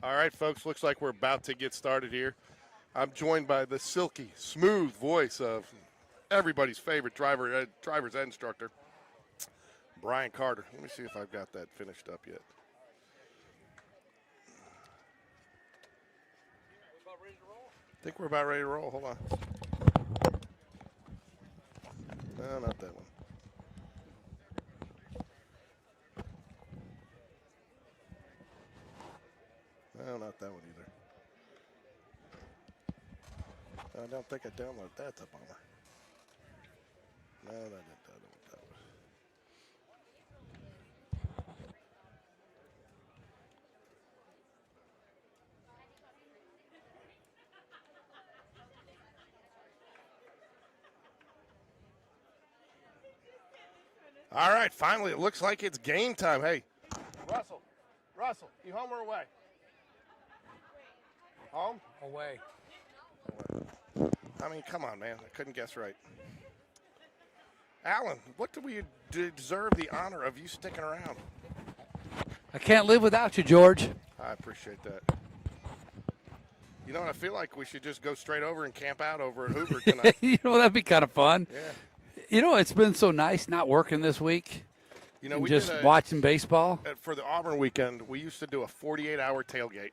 All right, folks, looks like we're about to get started here. I'm joined by the silky, smooth voice of everybody's favorite driver's ed instructor, Brian Carter. Let me see if I've got that finished up yet. I think we're about ready to roll. Hold on. No, not that one. No, not that one either. I don't think I downloaded that. That's a bummer. No, that didn't that one. All right, finally, it looks like it's game time. Hey, Russell, you home or away? Home? Away. I mean, come on, man. I couldn't guess right. Alan, what do we deserve the honor of you sticking around? I can't live without you, George. I appreciate that. You know what? I feel like we should just go straight over and camp out over at Hoover tonight. That'd be kind of fun. Yeah. It's been so nice not working this week. We just watching baseball. For the Auburn weekend, we used to do a 48-hour tailgate.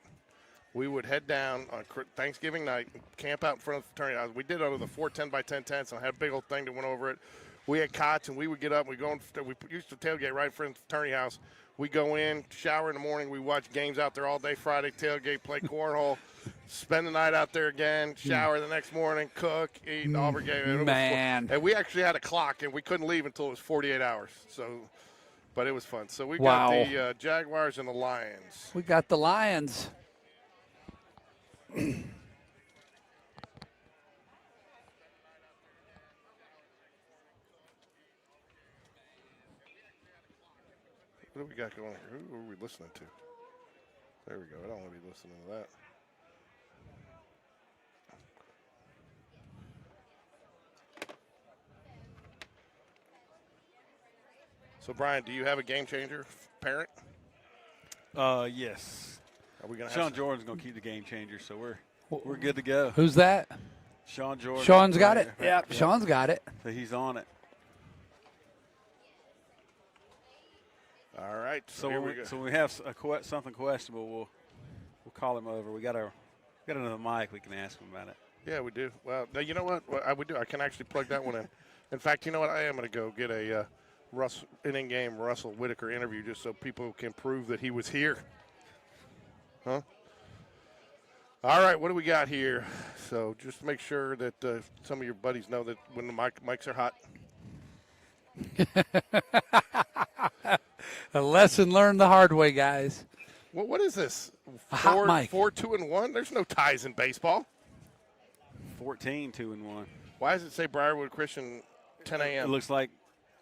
We would head down on Thanksgiving night, camp out in front of the fraternity house. We did it under the 4 10x10 tents, and I had a big old thing that went over it. We had cots, and we would get up. We used to tailgate right in front of the fraternity house. We go in, shower in the morning. We watch games out there all day Friday, tailgate, play cornhole, spend the night out there again, shower the next morning, cook, eat, Auburn game. Man. And we actually had a clock, and we couldn't leave until it was 48 hours. But it was fun. So we Wow. got the Jaguars and the Lions. We got the Lions. What do we got going here? Who are we listening to? There we go. I don't want to be listening to that. So, Brian, do you have a game changer parent? Yes. Are we gonna Sean have Jordan's going to keep the game changer, so we're good to go. Who's that? Sean Jordan. Sean's got it? Yeah, Sean's got it. So he's on it. All right. So here when we go. we have something questionable, we'll call him over. We got another mic. We can ask him about it. Yeah, we do. Well, now, you know what I would do? I can actually plug that one in. In fact, you know what? I am going to go get a in-game Russell Whitaker interview just so people can prove that he was here. Huh? All right, what do we got here? So just make sure that some of your buddies know that when the mics are hot. A lesson learned the hard way, guys. What is this? A hot mic. 4, 2, and 1? There's no ties in baseball. 14, 2-1. Why does it say Briarwood Christian 10 a.m.? It looks like,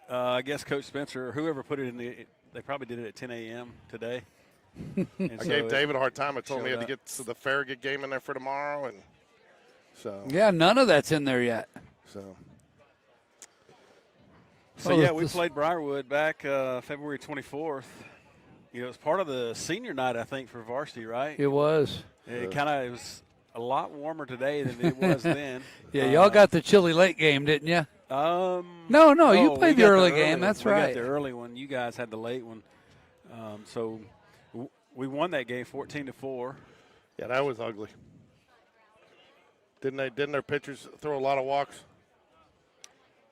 I guess Coach Spencer or whoever put it in they probably did it at 10 a.m. today. I gave David a hard time. I told him he had to get to the Farragut game in there for tomorrow, and so Yeah, none of that's in there yet. So we played Briarwood back February 24th. It was part of the senior night, I think, for varsity, right? It was. It was a lot warmer today than it was then. Yeah, y'all got the chilly late game, didn't you? No, you played we the got early game. That's right. We got the early one. You guys had the late one. So we won that game 14-4. Yeah, that was ugly. Didn't their pitchers throw a lot of walks?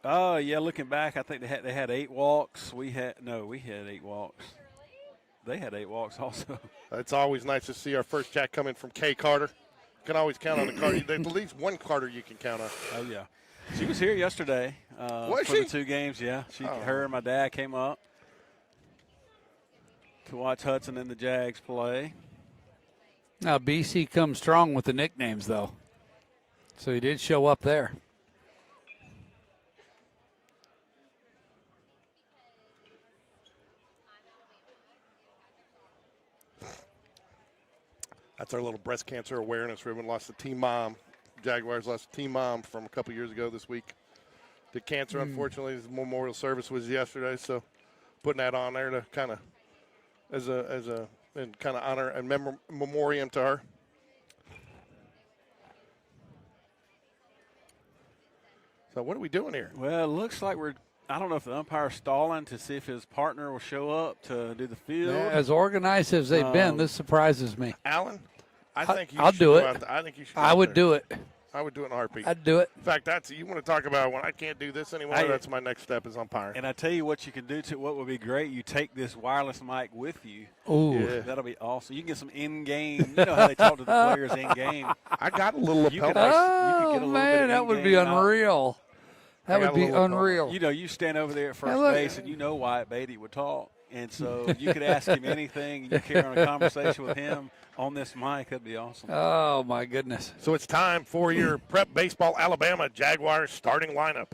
Oh, yeah, looking back, I think they had 8 walks. We had 8 walks. They had 8 walks also. It's always nice to see our first jack coming from Kay Carter. You can always count on the Carter. There's at least one Carter you can count on. Oh, yeah. She was here yesterday for the 2 games, yeah. Her and my dad came up to watch Hudson and the Jags play. Now, BC comes strong with the nicknames, though. So he did show up there. That's our little breast cancer awareness ribbon. Lost a team mom. Jaguars lost a team mom from a couple years ago this week. The cancer, unfortunately, his memorial service was yesterday, so putting that on there to kind of as a and kind of honor and memoriam to her. So what are we doing here? Well, it looks like I don't know if the umpire's stalling to see if his partner will show up to do the field. Yeah, as organized as they've been, this surprises me. Alan, I think I'll do it. I think you should. I would do it. I would do it in a heartbeat. I'd do it. In fact, you want to talk about when I can't do this anymore. That's my next step is umpiring. And I tell you what you can do what would be great. You take this wireless mic with you. Ooh, Yeah. That'll be awesome. You can get some in-game. You know how they talk to the players in-game. I got a little lapel. You could get a little bit man, of that would be in-game knowledge. unreal. That would be unreal. You know, you stand over there at first look. base, and you know Wyatt Beatty would talk. And so you could ask him anything, and you carry on a conversation with him on this mic. That'd be awesome. Oh, my goodness. So it's time for your Prep Baseball Alabama Jaguars starting lineup.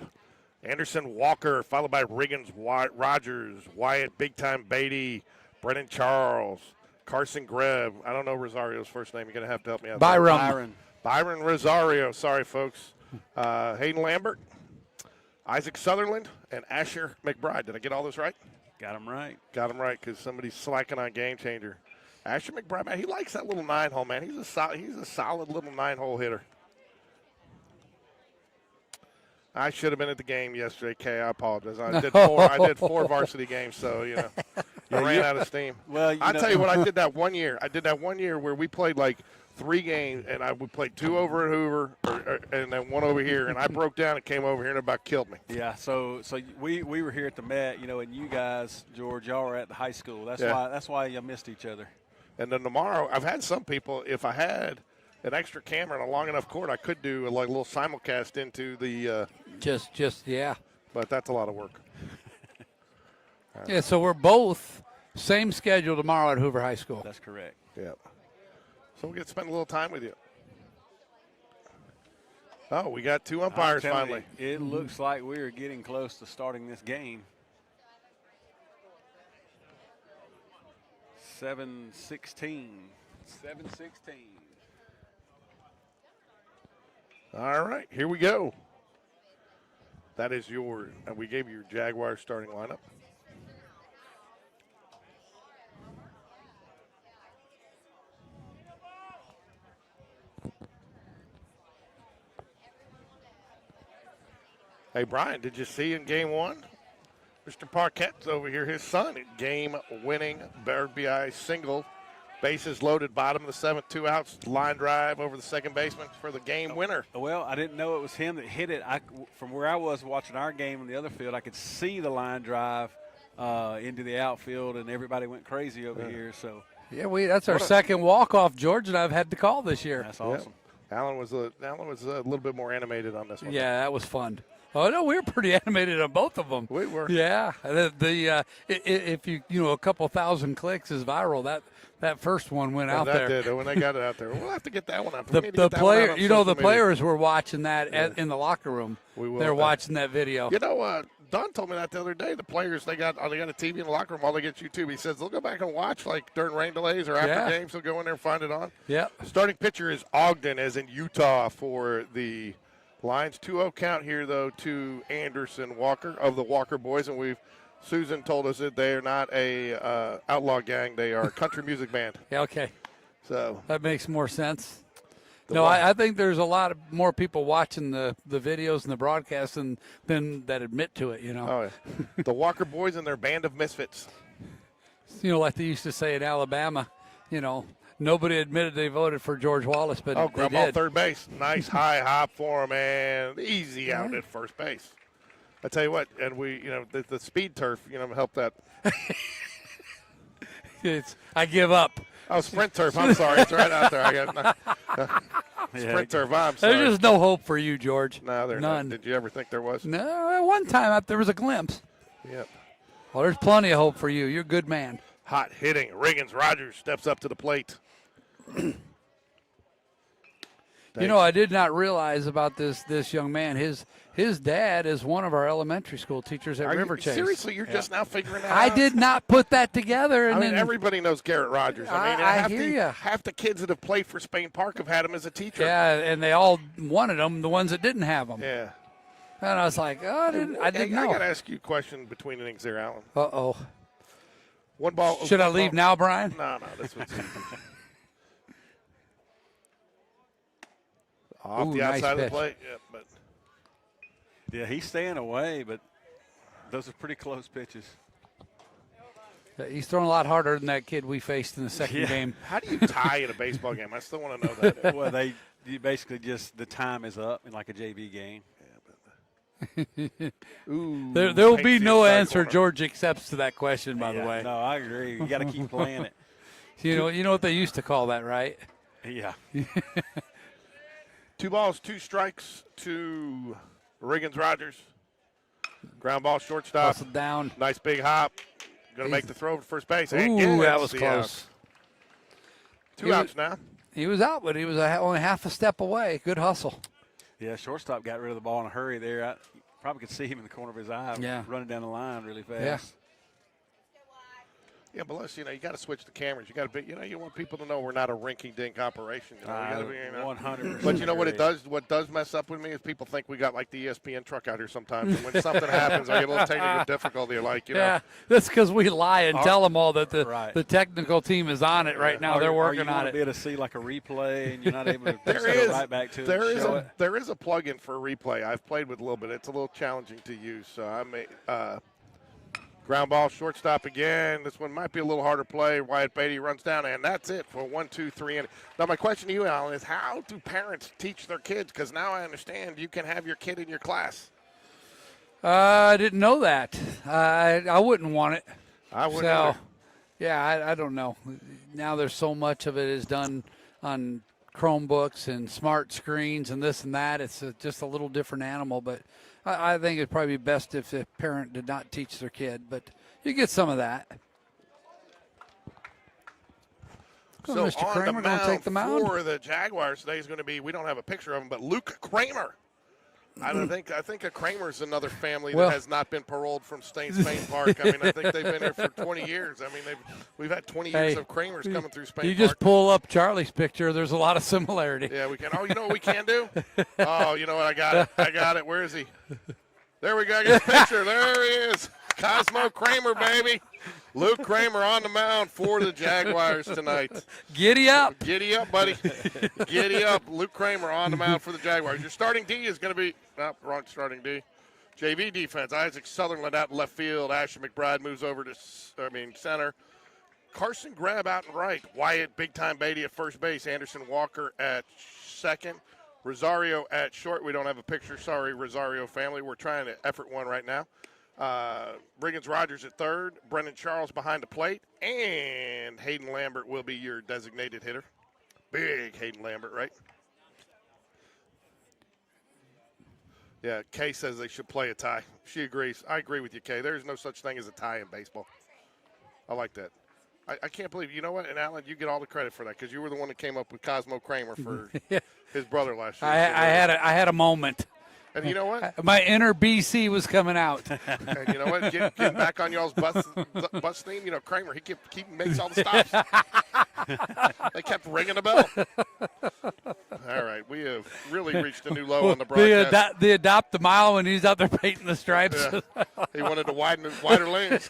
Anderson Walker, followed by Riggins Rogers, Wyatt Big Time Beatty, Brennan Charles, Carson Greb. I don't know Rosario's first name. You're going to have to help me out. Byron Rosario. Sorry, folks. Hayden Lambert, Isaac Sutherland, and Asher McBride. Did I get all this right? Got him right. Got him right because somebody's slacking on Game Changer. Asher McBride, man, he likes that little 9-hole, man. He's a solid little 9-hole hitter. I should have been at the game yesterday, Kay. I apologize. I did four varsity games, so, I ran out of steam. Well, I'll tell you what, I did that one year. where we played like 3 games, and we played 2 over at Hoover and then 1 over here, and I broke down and came over here and it about killed me. Yeah, so we were here at the Met, and you guys, George, y'all were at the high school. That's why you missed each other. And then tomorrow, I've had some people, if I had an extra camera and a long enough cord, I could do a little simulcast into the yeah. But that's a lot of work. Yeah, so we're both same schedule tomorrow at Hoover High School. That's correct. Yeah. So we get to spend a little time with you. Oh, we got 2 umpires finally. It looks like we are getting close to starting this game. 7-16. 7-16. All right, here we go. That is we gave you your Jaguars starting lineup. Hey, Brian, did you see in game 1? Mr. Parquette's over here, his son, game-winning RBI single. Bases loaded, bottom of the 7th, 2 outs, line drive over the second baseman for the game winner. Well, I didn't know it was him that hit it. From where I was watching our game in the other field, I could see the line drive into the outfield, and everybody went crazy over here. So yeah, that's our second walk-off George and I've had to call this year. That's awesome. Yeah. Alan was a little bit more animated on this one. Yeah, that was fun. Oh no, we were pretty animated on both of them. We were. Yeah, if a couple thousand clicks is viral, that first one went out there. That did. When they got it out there, we'll have to get that one up. The players were watching that in the locker room. They're watching that video. Don told me that the other day. The players they got a TV in the locker room while they get YouTube. He says they'll go back and watch like during rain delays or after games. They'll go in there and find it on. Yeah. Starting pitcher is Ogden, as in Utah for the Lions. 2-0 count here though to Anderson Walker of the Walker Boys, and Susan told us that they are not a outlaw gang. They are a country music band. Yeah, okay. So that makes more sense. I think there's a lot more people watching the videos and the broadcasts than that admit to it, Oh, yeah. The Walker Boys and their band of misfits. Like they used to say in Alabama, nobody admitted they voted for George Wallace, but they grab did. ball third base. Nice high hop for him, and easy out at first base. I tell you what, and the speed turf, helped that. I give up. Oh, sprint turf. I'm sorry. It's right out there. I got sprint turf. I'm sorry. There's just no hope for you, George. No, there's none. Did you ever think there was? No, at one time there was a glimpse. Yep. Well, there's plenty of hope for you. You're a good man. Hot hitting. Riggins Rogers steps up to the plate. I did not realize about this young man. His dad is one of our elementary school teachers at River Chase. Seriously, you're just now figuring that out? I did not put that together. And everybody knows Garrett Rogers. I hear you. Half the kids that have played for Spain Park have had him as a teacher. Yeah, and they all wanted him, the ones that didn't have him. Yeah. And I was like, I didn't know. I got to ask you a question between innings there, Alan. Uh-oh. One ball. Should I leave now, Brian? No, this one's easy. Off the outside of the plate. Yeah, but yeah, he's staying away, but those are pretty close pitches. He's throwing a lot harder than that kid we faced in the second game. How do you tie in a baseball game? I still want to know that. Well, you basically just the time is up in like a JV game. Ooh, there will be no answer George accepts to that question, by the way. No, I agree. You got to keep playing it. You know what they used to call that, right? Yeah. 2 balls, 2 strikes to Riggins-Rogers. Ground ball, shortstop. Toss it down. Nice big hop. Going to make the throw to first base. Ooh, that was close. 2 outs now. He was out, but he was only half a step away. Good hustle. Yeah, shortstop got rid of the ball in a hurry there. I probably could see him in the corner of his eye running down the line really fast. Yeah. Yeah, but listen, you got to switch the cameras. You got to be, you want people to know we're not a rinky-dink operation. We gotta be, 100%. But you know what it does? What does mess up with me is people think we got like the ESPN truck out here sometimes, and when something happens, I get a little technical difficulty. Like, yeah, that's because we lie and tell them all that the technical team is on it right now. They're working on it. Be able to see like a replay, and you're not able to set it right back to it. There is a plug-in for a replay. I've played with a little bit. It's a little challenging to use, so I may. Ground ball, shortstop again. This one might be a little harder play. Wyatt Beatty runs down, and that's it for 1, 2, 3. Now, my question to you, Alan, is how do parents teach their kids? Because now I understand you can have your kid in your class. I didn't know that. I wouldn't want it. I wouldn't either. Yeah, I don't know. Now there's so much of it is done on Chromebooks and smart screens and this and that. It's just a little different animal, but I think it'd probably be best if the parent did not teach their kid, but you get some of that. So Mr. Kramer going to take the mound for the Jaguars today is going to be, we don't have a picture of him, but Luke Kramer. I think a Kramer's another family that has not been paroled from Spain Park. I mean, I think they've been here for 20 years. I mean, we've had 20 years of Kramers coming through Spain Park. You just pull up Charlie's picture. There's a lot of similarity. Yeah, we can. Oh, you know what we can do? Oh, you know what? I got it. Where is he? There we go. I get his picture. There he is. Cosmo Kramer, baby. Luke Kramer on the mound for the Jaguars tonight. Giddy up. Giddy up, buddy. Giddy up. Luke Kramer on the mound for the Jaguars. Your starting D is going to be wrong starting D. JV defense. Isaac Sutherland out in left field. Asher McBride moves over to center. Carson Grab out in right. Wyatt Big Time Beatty at first base. Anderson Walker at second. Rosario at short. We don't have a picture. Sorry, Rosario family. We're trying to effort one right now. Riggins-Rogers at third, Brendan Charles behind the plate, and Hayden Lambert will be your designated hitter. Big Hayden Lambert, right? Yeah, Kay says they should play a tie. She agrees. I agree with you, Kay. There's no such thing as a tie in baseball. I like that. I can't believe, you know what, and Alan, you get all the credit for that because you were the one that came up with Cosmo Kramer for his brother last year. I had a moment. And you know what? My inner BC was coming out. And you know what? Getting back on y'all's bus theme, you know, Kramer, he makes all the stops. They kept ringing the bell. All right, we have really reached a new low on the broadcast. They adopt the mile when he's out there painting the stripes. Yeah. He wanted to widen wider lanes.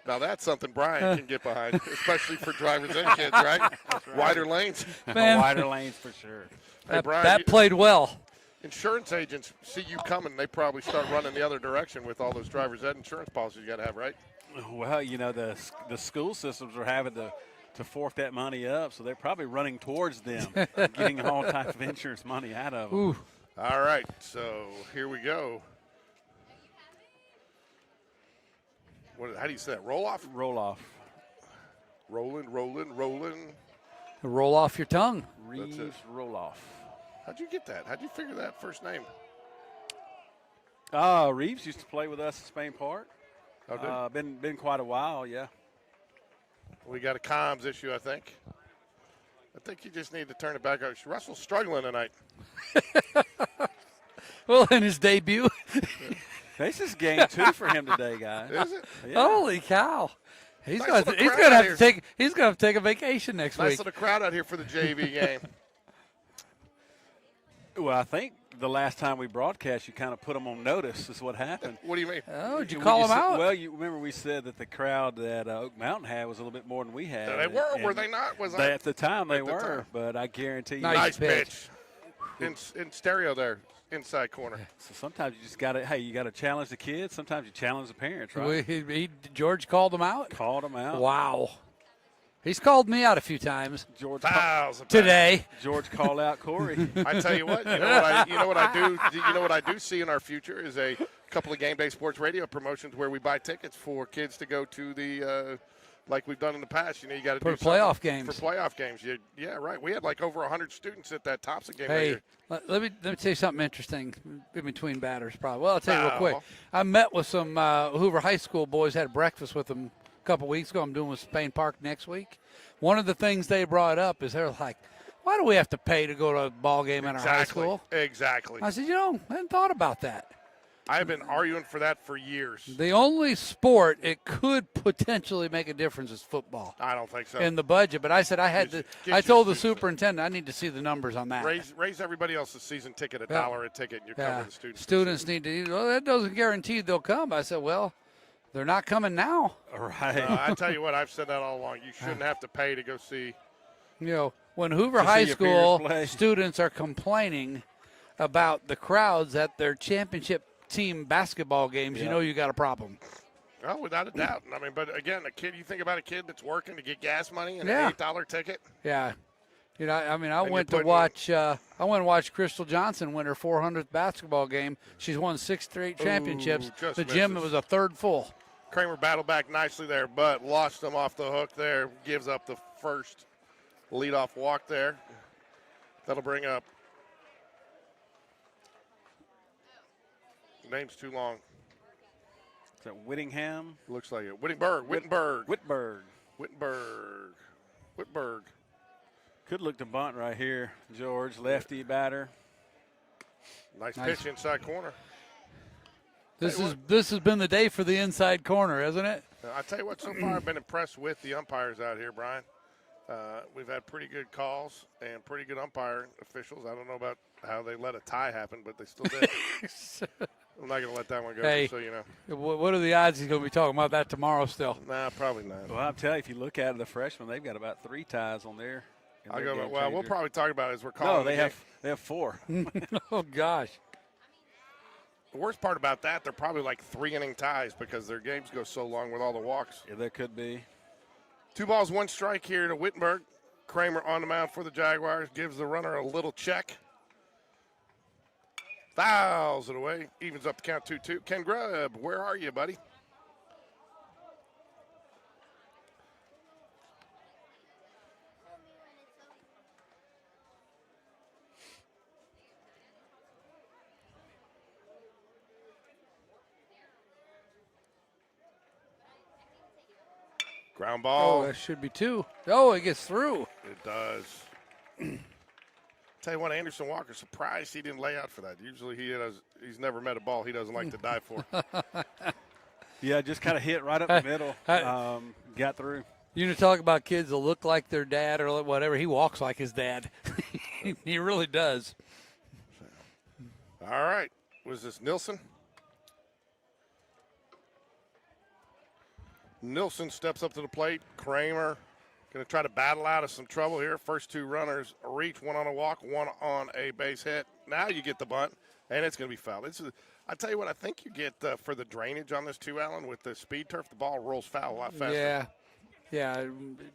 Now that's something Brian can get behind, especially for drivers and kids, right? Wider lanes. Man, wider lanes for sure. Hey, Brian, that played well. Insurance agents see you coming, they probably start running the other direction with all those driver's ed insurance policies you got to have, right? Well, you know, the school systems are having to fork that money up, so they're probably running towards them, getting all type of insurance money out of them. Ooh. All right, so here we go. How do you say that? Roll off? Roll off. Rolling. Roll off your tongue. Reeves roll off. How'd you get that? How'd you figure that first name? Reeves used to play with us at Spain Park. Oh, did been quite a while, yeah. We got a comms issue, I think. I think you just need to turn it back on. Russell's struggling tonight. Well, in his debut. This is game 2 for him today, guys. Is it? Yeah. Holy cow. He's Nice going little to crowd have to take a vacation next Nice week. little crowd out here for the JV game. Well, I think the last time we broadcast, you kind of put them on notice is what happened. What do you mean? Oh, did you call them out? Well, you remember we said that the crowd that Oak Mountain had was a little bit more than we had. They were they not? At the time they were, but I guarantee you. Nice pitch. In stereo there, inside corner. So sometimes you just got to, you got to challenge the kids. Sometimes you challenge the parents, right? George called them out? Called them out. Wow. He's called me out a few times. George today. George called out Corey. I tell you what, you know what I do see in our future is a couple of Game Day Sports Radio promotions where we buy tickets for kids to go to the like we've done in the past. You got to do playoff games. For playoff games. Yeah, right. We had like over 100 students at that Thompson game. Hey, let me tell you something interesting in between batters. Probably. Well, I'll tell you real quick. I met with some Hoover High School boys. Had breakfast with them a couple weeks ago. I'm doing with Spain Park next week. One of the things they brought up is they're like, why do we have to pay to go to a ball game in our high school? Exactly. I said, I hadn't thought about that. I've been arguing for that for years. The only sport it could potentially make a difference is football. I don't think so. In the budget, but I said I told the superintendent I need to see the numbers on that. Raise everybody else's season ticket $1 a ticket, and you're covering the students. Students need to. Well, that doesn't guarantee they'll come. I said, well, they're not coming now. Right. I tell you what, I've said that all along. You shouldn't have to pay to go see. When Hoover High School students are complaining about the crowds at their championship team basketball games, you got a problem. Oh, without a doubt. I mean, but again, you think about a kid that's working to get gas money and an $8 ticket. Yeah. I went to watch Crystal Johnson win her 400th basketball game. She's won 6 straight championships. The gym was a third full. Kramer battled back nicely there, but lost them off the hook there. Gives up the first leadoff walk there. That'll bring up. Name's too long. Is that Whittingham? Looks like it. Wittenberg. Could look to bunt right here, George. Lefty batter. Nice pitch inside corner. This has been the day for the inside corner, hasn't it? I tell you what, so far I've been impressed with the umpires out here, Brian. We've had pretty good calls and pretty good umpire officials. I don't know about how they let a tie happen, but they still did. I'm not going to let that one go, just so you know. What are the odds he's going to be talking about that tomorrow still? Nah, probably not. Well, I'll tell you, if you look at the freshmen, they've got about 3 ties on there. We'll probably talk about it as we're calling. No, they have 4. Oh, gosh. The worst part about that, they're probably like 3-inning ties because their games go so long with all the walks. Yeah, there could be. 2 balls, 1 strike here to Wittenberg. Kramer on the mound for the Jaguars. Gives the runner a little check. Fouls it away. Evens up the count 2-2. Ken Grubb, where are you, buddy? Ground ball. Oh, that should be 2. Oh, it gets through. It does. Tell you what, Anderson Walker, surprised he didn't lay out for that. Usually he's never met a ball he doesn't like to die for. Yeah, just kind of hit right up the middle. Got through. Talk about kids that look like their dad or whatever. He walks like his dad. He really does. All right. Was this Nilsson? Nilsson steps up to the plate. Kramer going to try to battle out of some trouble here. First 2 runners reach, 1 on a walk, 1 on a base hit. Now you get the bunt, and it's going to be foul. I tell you what, I think you get for the drainage on this too, Alan, with the speed turf, the ball rolls foul a lot faster. Yeah.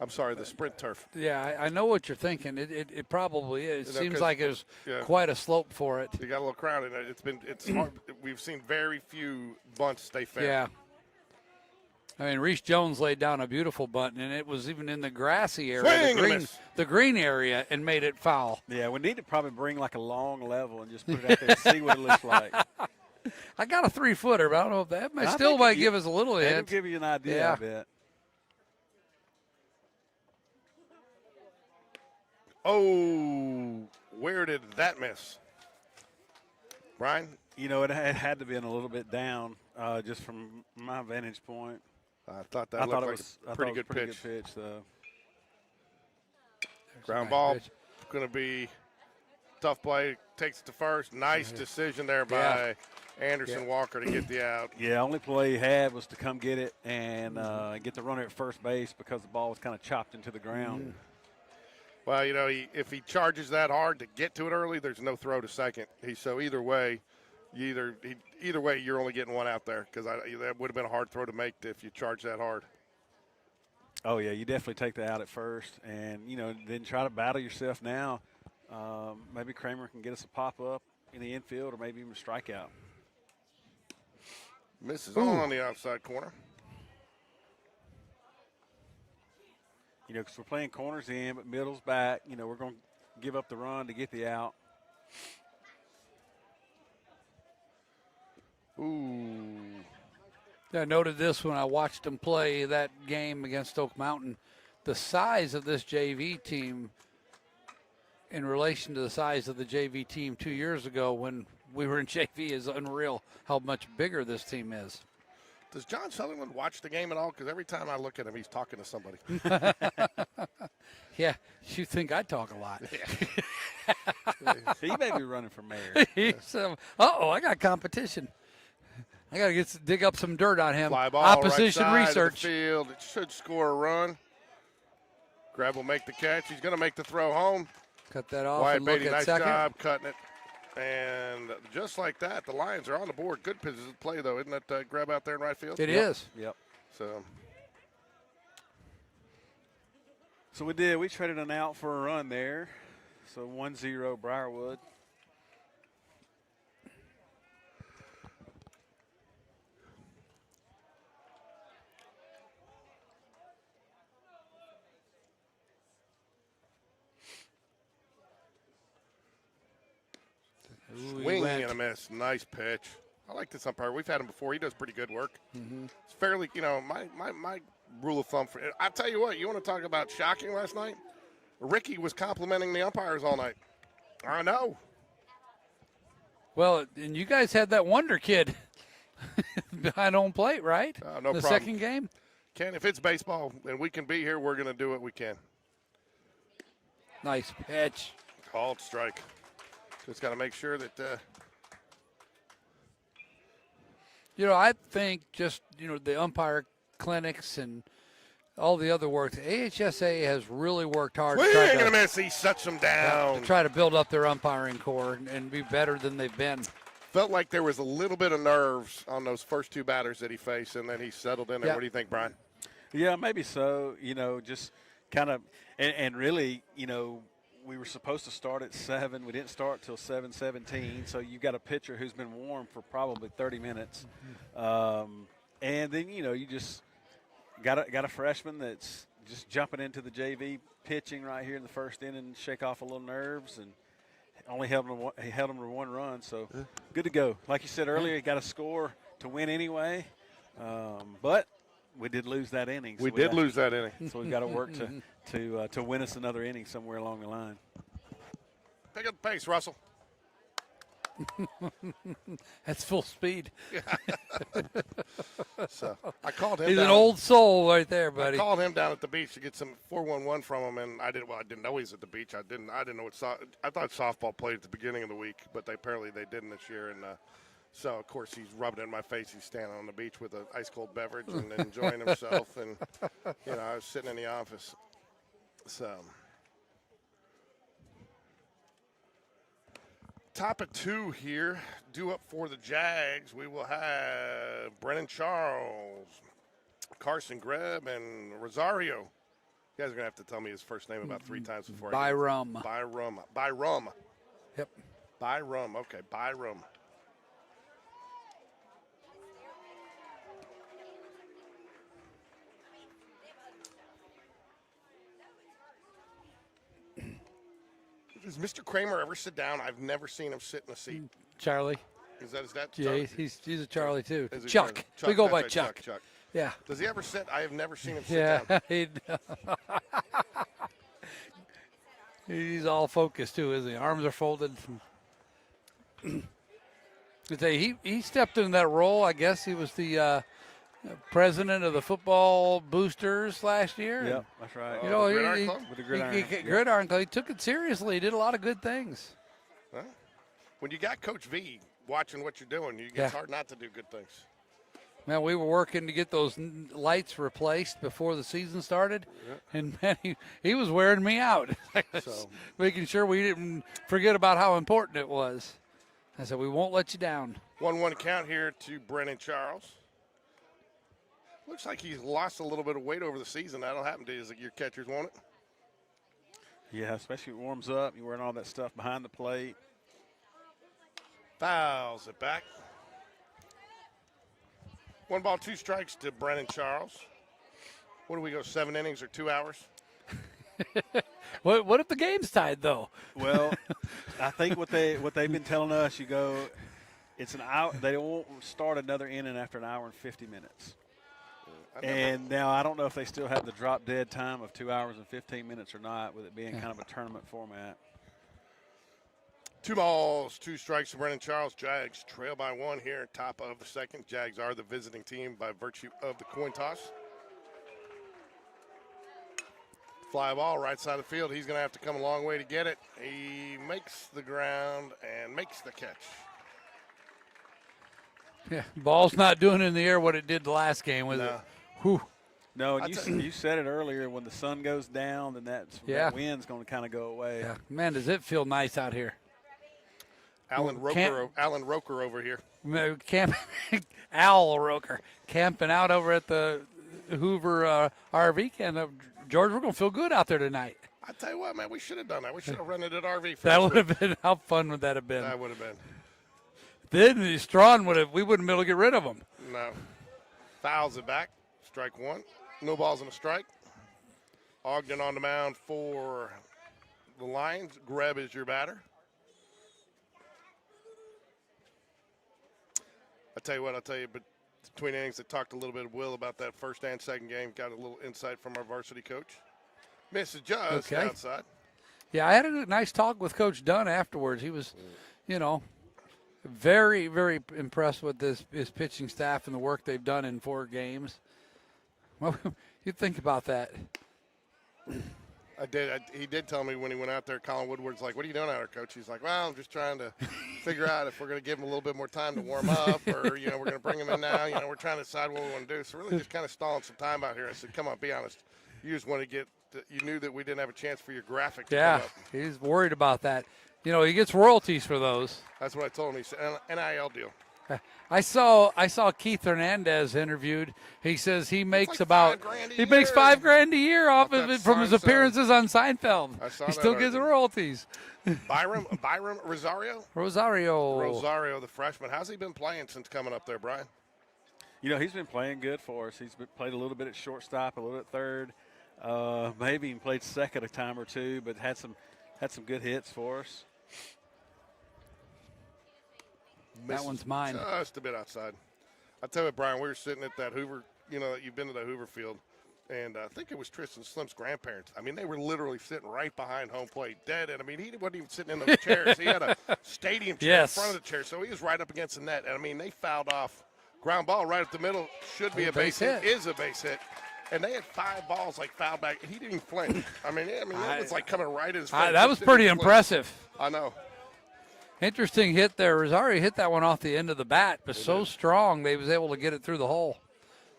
I'm sorry, the sprint turf. Yeah, I know what you're thinking. It probably is. It seems like there's quite a slope for it. You got a little crowd in it. It's hard. We've seen very few bunts stay fair. Yeah. I mean, Reese Jones laid down a beautiful bunt, and it was even in the grassy area, the green area, and made it foul. Yeah, we need to probably bring like a long level and just put it out there and see what it looks like. I got a 3-footer, but I don't know if that might give us a little hint. It'll give you an idea, I bet. Oh, where did that miss? Brian? It had to be a little bit down just from my vantage point. I thought that looked like a pretty good pitch. Though. Ground ball going to be Tough play. Takes it to first. Nice decision there by Anderson Walker to get the out. Yeah, only play he had was to come get it and get the runner at first base because the ball was kind of chopped into the ground. Well, you know, if he charges that hard to get to it early, there's no throw to second. So either way, either way, you're only getting one out there because that would have been a hard throw to make if you charge that hard. Oh, yeah, you definitely take that out at first and, you know, then try to battle yourself now. Maybe Kramer can get us a pop-up in the infield or maybe even a strikeout. Misses on the outside corner. You know, because we're playing corners in, but middle's back. You know, we're going to give up the run to get the out. Ooh. I noted this when I watched them play that game against Oak Mountain. The size of this JV team in relation to the size of the JV team 2 years ago when we were in JV is unreal how much bigger this team is. Does John Sutherland watch the game at all? Because every time I look at him, he's talking to somebody. Yeah, you think I talk a lot. He may be running for mayor. I got competition. I got to dig up some dirt on him. Fly ball, Opposition right side research. Of the field. It should score a run. Grab will make the catch. He's going to make the throw home. Cut that off Wyatt and look Beatty, at nice second. job cutting it. And just like that, the Lions are on the board. Good position to play, though. Isn't that grab out there in right field? It is. Yep. So we did. We traded an out for a run there. So 1-0 Briarwood. Swing and a miss. Nice pitch. I like this umpire. We've had him before. He does pretty good work. It's fairly, you know, my rule of thumb. I tell you what, you want to talk about shocking last night? Ricky was complimenting the umpires all night. I know. Well, and you guys had that wonder kid behind home plate, right? No the problem. Second game? Ken, if it's baseball and we can be here, we're going to do what we can. Nice pitch. Called strike. Just got to make sure that You know, I think just, you know, the umpire clinics and all the other work, the AHSA has really worked hard swing to try and a to, miss. He shuts them down. to try to build up their umpiring core and be better than they've been. Felt like there was a little bit of nerves on those first two batters that he faced, and then he settled in there. Yeah. What do you think, Brian? Yeah, maybe so. You know, just kind of, and really, you know, we were supposed to start at 7. We didn't start till 7:17. So you've got a pitcher who's been warm for probably 30 minutes, and then you know you just got a freshman that's just jumping into the JV pitching right here in the first inning, shake off a little nerves, and only held him to one run. So good to go. Like you said earlier, he got a score to win anyway, but we did lose that inning. So we did lose that inning. So we've got to work to win us another inning somewhere along the line. Pick up the pace, Russell. That's full speed. So I called him. He's down. an old soul right there, buddy. I called him down at the beach to get some 411 from him, and I didn't know he was at the beach. I didn't know what. I thought softball played at the beginning of the week, but apparently they didn't this year, and. So, of course, he's rubbing it in my face. He's standing on the beach with an ice-cold beverage and enjoying himself. And, you know, I was sitting in the office. So, top of 2 here. Due up for the Jags, we will have Brennan Charles, Carson Greb, and Rosario. You guys are going to have to tell me his first name about 3 times before Byram. Byram. Yep. Byram. Okay, Byram. Does Mr. Kramer ever sit down? I've never seen him sit in a seat. Charlie. Is that Yeah, Charlie? he's a Charlie too. Is he Chuck. Chuck? We go That's by right, Chuck. Chuck. Yeah. Does he ever sit? I have never seen him sit Yeah. down. He's all focused too, isn't he? Arms are folded. He stepped in that role. I guess he was the president of the football boosters last year. Yeah, that's right. You know, Gridiron Club? With the Gridiron. Gridiron Club. He took it seriously. He did a lot of good things. Huh? When you got Coach V watching what you're doing, it's hard not to do good things. Man, we were working to get those lights replaced before the season started, and man, he was wearing me out. So making sure we didn't forget about how important it was. I said, we won't let you down. 1-1 count here to Brennan Charles. Looks like he's lost a little bit of weight over the season. That'll happen to you as your catchers, won't it? Yeah, especially when it warms up. You're wearing all that stuff behind the plate. Fouls it back. 1 ball, 2 strikes to Brennan Charles. What do we go, 7 innings or 2 hours? What if the game's tied, though? Well, I think what they've been telling us, it's an hour. They won't start another inning after an hour and 50 minutes. And now I don't know if they still have the drop dead time of 2 hours and 15 minutes or not, with it being kind of a tournament format. 2 balls, 2 strikes to Brennan Charles. Jags trail by 1 here, top of the second. Jags are the visiting team by virtue of the coin toss. Fly ball, right side of the field. He's going to have to come a long way to get it. He makes the ground and makes the catch. Yeah, ball's not doing in the air what it did the last game, was it? Whew. No, and you said it earlier. When the sun goes down, then that wind's going to kind of go away. Yeah, man, does it feel nice out here? Alan Roker over here. Al Roker camping out over at the Hoover RV camp. George, we're going to feel good out there tonight. I tell you what, man, we should have done that. We should have rented an RV first. That would have been, how fun would that have been? That would have been. Then Strawn we wouldn't be able to get rid of him. No. Fouls it back. Strike 1. No balls and a strike. Ogden on the mound for the Lions. Greb is your batter. I'll tell you, but between innings, I talked a little bit of Will about that first and second game. Got a little insight from our varsity coach. Misses just outside. Yeah, I had a nice talk with Coach Dunn afterwards. He was, very, very impressed with his pitching staff and the work they've done in 4 games. Well, you think about that. I did. He did tell me when he went out there, Colin Woodward's like, what are you doing out there, Coach? He's like, well, I'm just trying to figure out if we're going to give him a little bit more time to warm up or, we're going to bring him in now. We're trying to decide what we want to do. So really just kind of stalling some time out here. I said, come on, be honest. You just want to you knew that we didn't have a chance for your graphic to come up. He's worried about that. He gets royalties for those. That's what I told him. He said, NIL deal. I saw Keith Hernandez interviewed. He says he makes like makes $5,000 a year off of it from his appearances on Seinfeld. He still gets royalties. Byram Rosario, the freshman. How's he been playing since coming up there, Brian? He's been playing good for us. He's played a little bit at shortstop, a little at third, maybe even played second a time or two, but had some good hits for us. That one's mine. Just a bit outside. I tell you what, Brian, we were sitting at that Hoover, you've been to that Hoover field, and I think it was Tristan Slim's grandparents. I mean, they were literally sitting right behind home plate, dead. And, he wasn't even sitting in those chairs. He had a stadium chair in front of the chair, so he was right up against the net. And, they fouled off ground ball right up the middle. Should be a base hit. Is a base hit. And they had 5 balls, fouled back, and he didn't even flinch. That was, coming right at his face. That was pretty impressive. I know. Interesting hit there. Rosario hit that one off the end of the bat, but so strong they was able to get it through the hole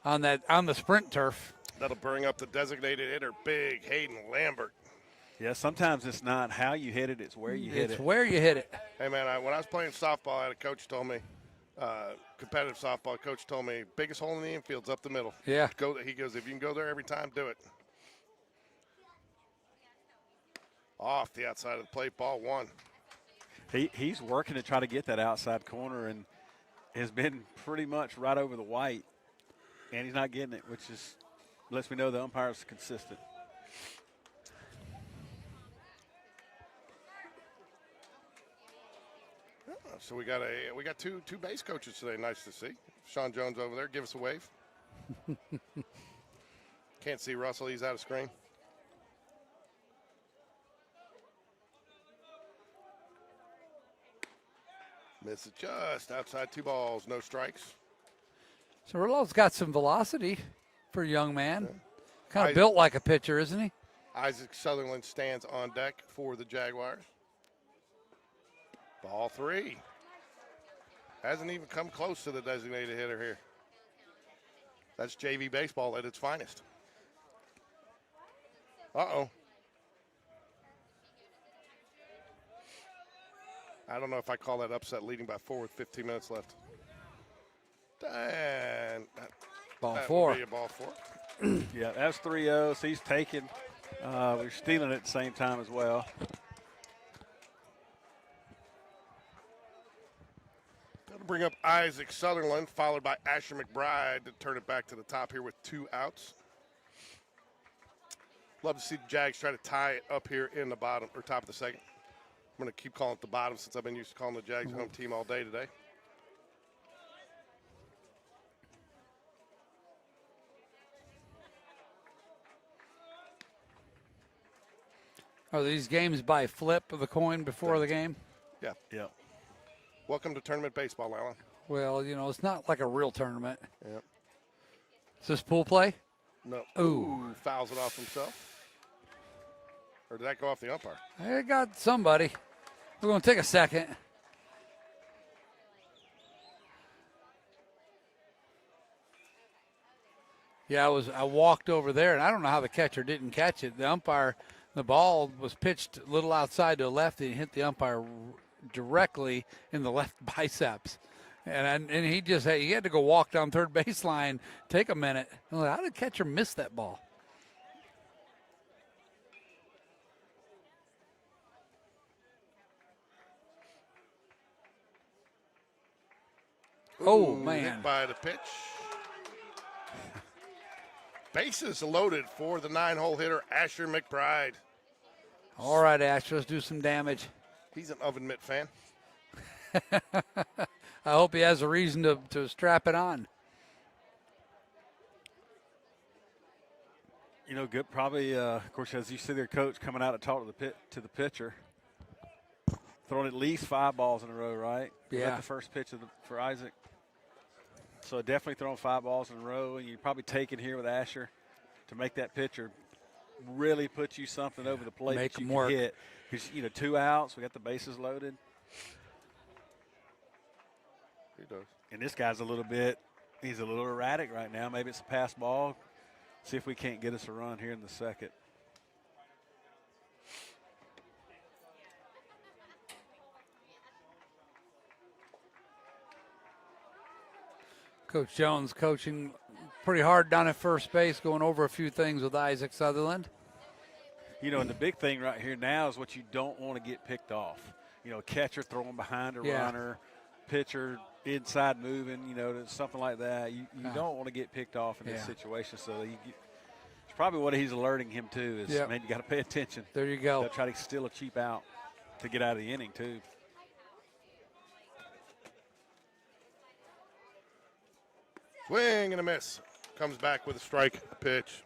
on the sprint turf. That'll bring up the designated hitter, big Hayden Lambert. Yeah, sometimes it's not how you hit it, it's where you hit it. It's where you hit it. Hey, man, when I was playing softball, I had a coach told me, competitive softball coach told me, biggest hole in the infield's up the middle. Yeah. He goes, if you can go there every time, do it. Off the outside of the plate, ball 1. He's working to try to get that outside corner and has been pretty much right over the white, and he's not getting it, which lets me know the umpire's consistent. So we got two base coaches today. Nice to see. Sean Jones over there. Give us a wave. Can't see Russell. He's out of screen. Misses just outside, 2 balls, no strikes. So Rillo's got some velocity for a young man. Yeah. Kind of built like a pitcher, isn't he? Isaac Sutherland stands on deck for the Jaguars. Ball 3. Hasn't even come close to the designated hitter here. That's JV baseball at its finest. Uh-oh. I don't know if I call that upset leading by 4 with 15 minutes left. And Ball that 4. would be a ball 4. Yeah, that's 3-0, so he's taking. We're stealing it at the same time as well. That'll bring up Isaac Sutherland, followed by Asher McBride to turn it back to the top here with 2 outs. Love to see the Jags try to tie it up here in the bottom or top of the second. I'm going to keep calling it the bottom since I've been used to calling the Jags home team all day today. Are these games by flip of the coin before the game? Yeah. Yeah. Welcome to tournament baseball, Alan. Well, you know, it's not like a real tournament. Yeah. Is this pool play? No. Ooh. Fouls it off himself. Or did that go off the umpire? I got somebody. We're going to take a second. Yeah, I walked over there, and I don't know how the catcher didn't catch it. The umpire, the ball was pitched a little outside to the left and hit the umpire directly in the left biceps. And he had to go walk down third baseline, take a minute. I'm like, how did the catcher miss that ball? Oh, man. Hit by the pitch. Bases loaded for the 9-hole hitter, Asher McBride. All right, Ash, let's do some damage. He's an oven mitt fan. I hope he has a reason to strap it on. You know, good. Probably, of course, as you see their coach coming out to talk to the pitcher, throwing at least 5 balls in a row, right? Yeah. Was that the first pitch for Isaac? So definitely throwing 5 balls in a row, and you probably taking here with Asher to make that pitcher really put you something over the plate Make that you him can work. hit. Because 2 outs, we got the bases loaded, He does. and this guy's he's a little erratic right now. Maybe it's a pass ball. See if we can't get us a run here in the second. Coach Jones coaching pretty hard down at first base, going over a few things with Isaac Sutherland. You know, and the big thing right here now is what you don't want to get picked off. You know, catcher throwing behind a runner, pitcher inside moving, something like that. You don't want to get picked off in this situation. So it's probably what he's alerting him to is, man, you got to pay attention. There you go. They'll try to steal a cheap out to get out of the inning, too. Swing and a miss. Comes back with a strike pitch.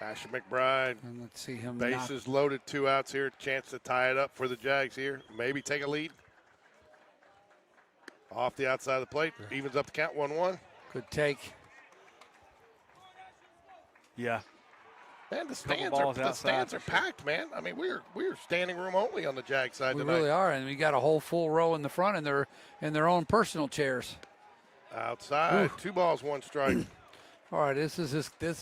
Asher McBride. And let's see him. Bases loaded, 2 outs here. Chance to tie it up for the Jags here. Maybe take a lead. Off the outside of the plate. Evens up the count, 1-1. Good take. Yeah. Man, the stands are packed, man. I mean, we're standing room only on the Jag side We tonight. really are, and we got a whole full row in the front, and they're in their own personal chairs. Outside, Ooh. 2 balls, 1 strike. All right, this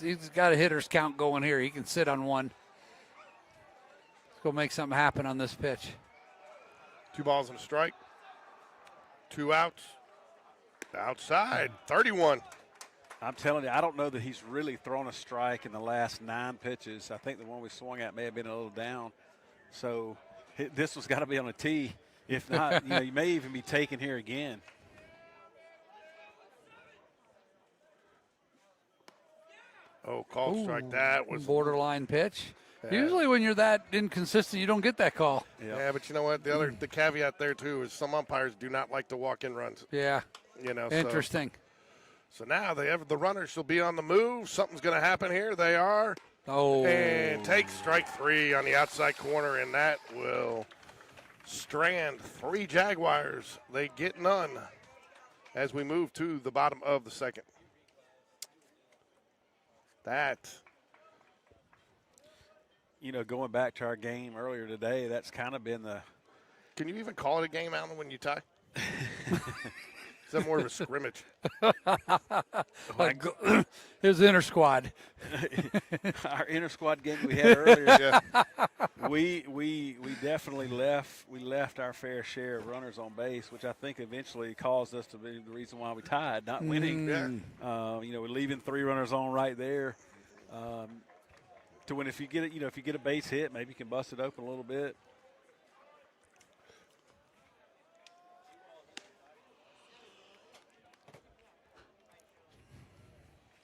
he's got a hitter's count going here. He can sit on 1. Let's go make something happen on this pitch. 2 balls and a strike. 2 outs. Outside, 31. I'm telling you, I don't know that he's really thrown a strike in the last 9 pitches. I think the one we swung at may have been a little down. So this one's got to be on a tee. If not, you may even be taken here again. Oh, called strike. That was Borderline pitch. Yeah. Usually when you're that inconsistent, you don't get that call. Yeah, but you know what? The caveat there too is some umpires do not like to walk in runs. Yeah. Interesting. So now the runners will be on the move. Something's going to happen here. They are. Oh. And take strike 3 on the outside corner, and that will strand 3 Jaguars. They get none as we move to the bottom of the second. going back to our game earlier today, that's kind of been the. Can you even call it a game, Alan, when you tie? Is that more of a scrimmage? His inner squad. Our inter squad game we had earlier. We definitely left our fair share of runners on base, which I think eventually caused us to be the reason why we tied, not winning. We're leaving 3 runners on right there. To win, if you get it, if you get a base hit, maybe you can bust it open a little bit.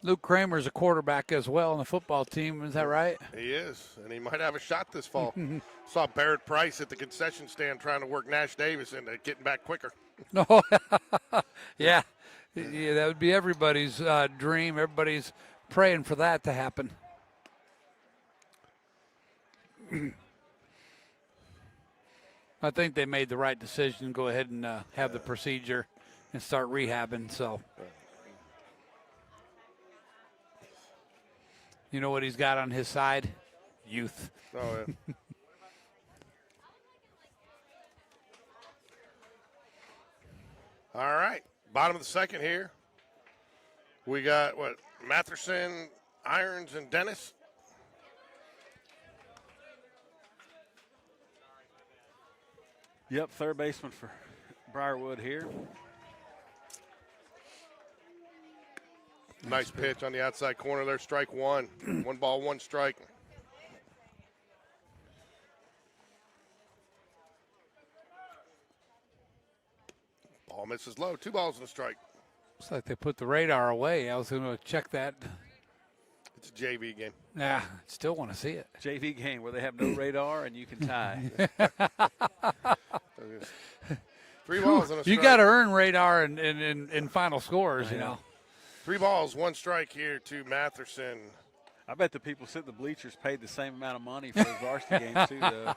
Luke Kramer's a quarterback as well on the football team. Is that right? He is, and he might have a shot this fall. Saw Barrett Price at the concession stand trying to work Nash Davis into getting back quicker. No, yeah, that would be everybody's dream. Everybody's praying for that to happen. I think they made the right decision to go ahead and have the procedure and start rehabbing. So. You know what he's got on his side? Youth. Oh, yeah. All right. Bottom of the second here. We got, Matherson, Irons, and Dennis. Yep, third baseman for Briarwood here. Nice pitch on the outside corner there, strike one. 1 ball, 1 strike. Ball misses low, 2 balls and a strike. Looks like they put the radar away. I was going to check that. It's a JV game. Yeah, still want to see it. JV game where they have no radar and you can tie. 3 balls and a strike. You got to earn radar in final scores, you know. 3 balls, 1 strike here to Matherson. I bet the people sitting in the bleachers paid the same amount of money for the varsity game, too, though.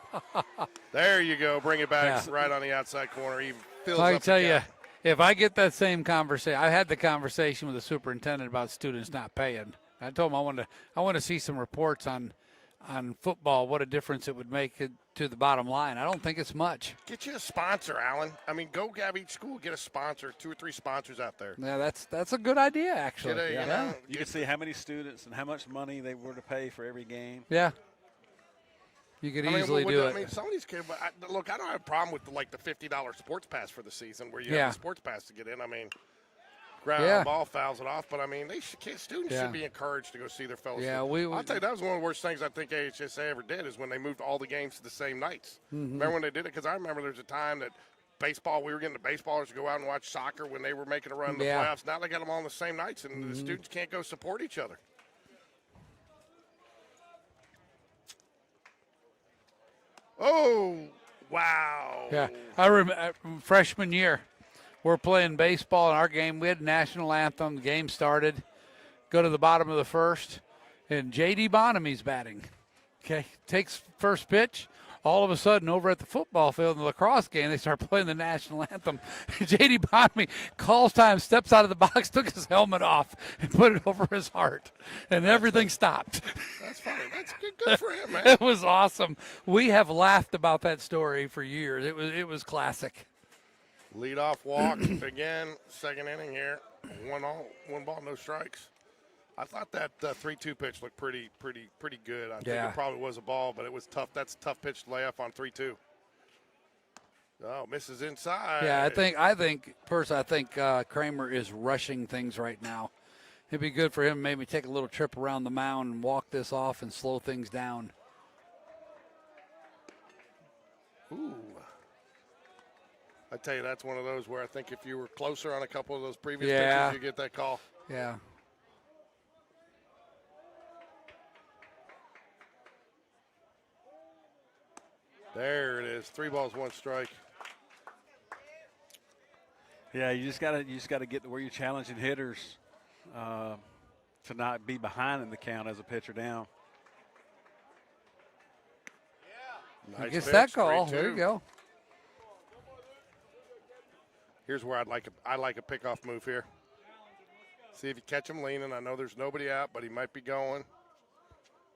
There you go. Bring it back right on the outside corner. He fills I up can tell the you, gap. if I get that same conversation, I had the conversation with the superintendent about students not paying. I told him I want to see some reports on football, what a difference it would make to the bottom line. I don't think it's much. Get you a sponsor, Alan. I mean, go have each school get a sponsor, 2 or 3 sponsors out there. Yeah, that's a good idea, actually. You can see how many students and how much money they were to pay for every game. Yeah. You could easily do it. I mean, some of these kids, look, I don't have a problem with the $50 sports pass for the season where you have the sports pass to get in. I mean, ground ball fouls it off, but I mean, students should be encouraged to go see their fellows. Yeah, I'll tell you, that was one of the worst things I think AHSA ever did is when they moved all the games to the same nights. Remember when they did it? Because I remember there was a time that baseball, we were getting the baseballers to go out and watch soccer when they were making a run in the playoffs. Now they got them all on the same nights, and the students can't go support each other. Oh, wow. Yeah, I remember freshman year. We're playing baseball in our game. We had national anthem. The game started. Go to the bottom of the first, and J.D. Bonamy's batting. Okay, takes first pitch. All of a sudden, over at the football field in the lacrosse game, they start playing the national anthem. J.D. Bonamy calls time, steps out of the box, took his helmet off, and put it over his heart, and everything stopped. That's funny. That's good for him, man. It was awesome. We have laughed about that story for years. It was classic. Leadoff walk again, second inning here. 1 ball, no strikes. I thought that 3-2 pitch looked pretty good. I think it probably was a ball, but it was tough. That's a tough pitch to lay off on 3-2. Oh, misses inside. Yeah, I think Kramer is rushing things right now. It'd be good for him maybe take a little trip around the mound and walk this off and slow things down. Ooh. I tell you, that's one of those where I think if you were closer on a couple of those previous pitches, you get that call. Yeah. There it is. 3 balls, 1 strike. Yeah, you just gotta get to where you're challenging hitters to not be behind in the count as a pitcher down. Nice gets that call. 3-2. There you go. Here's where I like a pickoff move here. See if you catch him leaning. I know there's nobody out, but he might be going.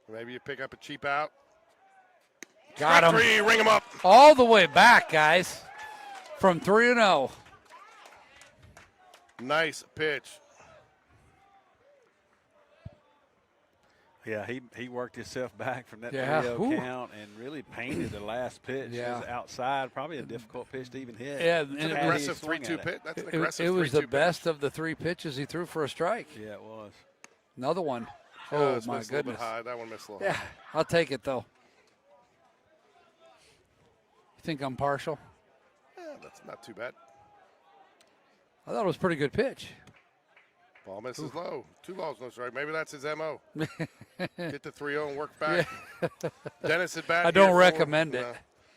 Maybe you pick up a cheap out. Got him. 3, ring him up. All the way back, guys, from 3-0. Nice pitch. Yeah, he worked himself back from that Yeah. 3-0 count and really painted the last pitch. Yeah. It was outside, probably a difficult pitch to even hit. Yeah, It's and an it aggressive swung at 3-2 it. pitch. That's an It aggressive was the 3-2 best pitch. of the 3 pitches he threw for a strike. Yeah, it was. Another one. Oh, Oh, it's my missed a little bit goodness. high. That one missed a little Yeah, high. I'll take it, though. You think I'm partial? Yeah, that's not too bad. I thought it was a pretty good pitch. Ball misses low. 2 balls, no strike. Maybe that's his MO. Get the 3-0 and work back. Dennis at bat. I He don't had recommend it.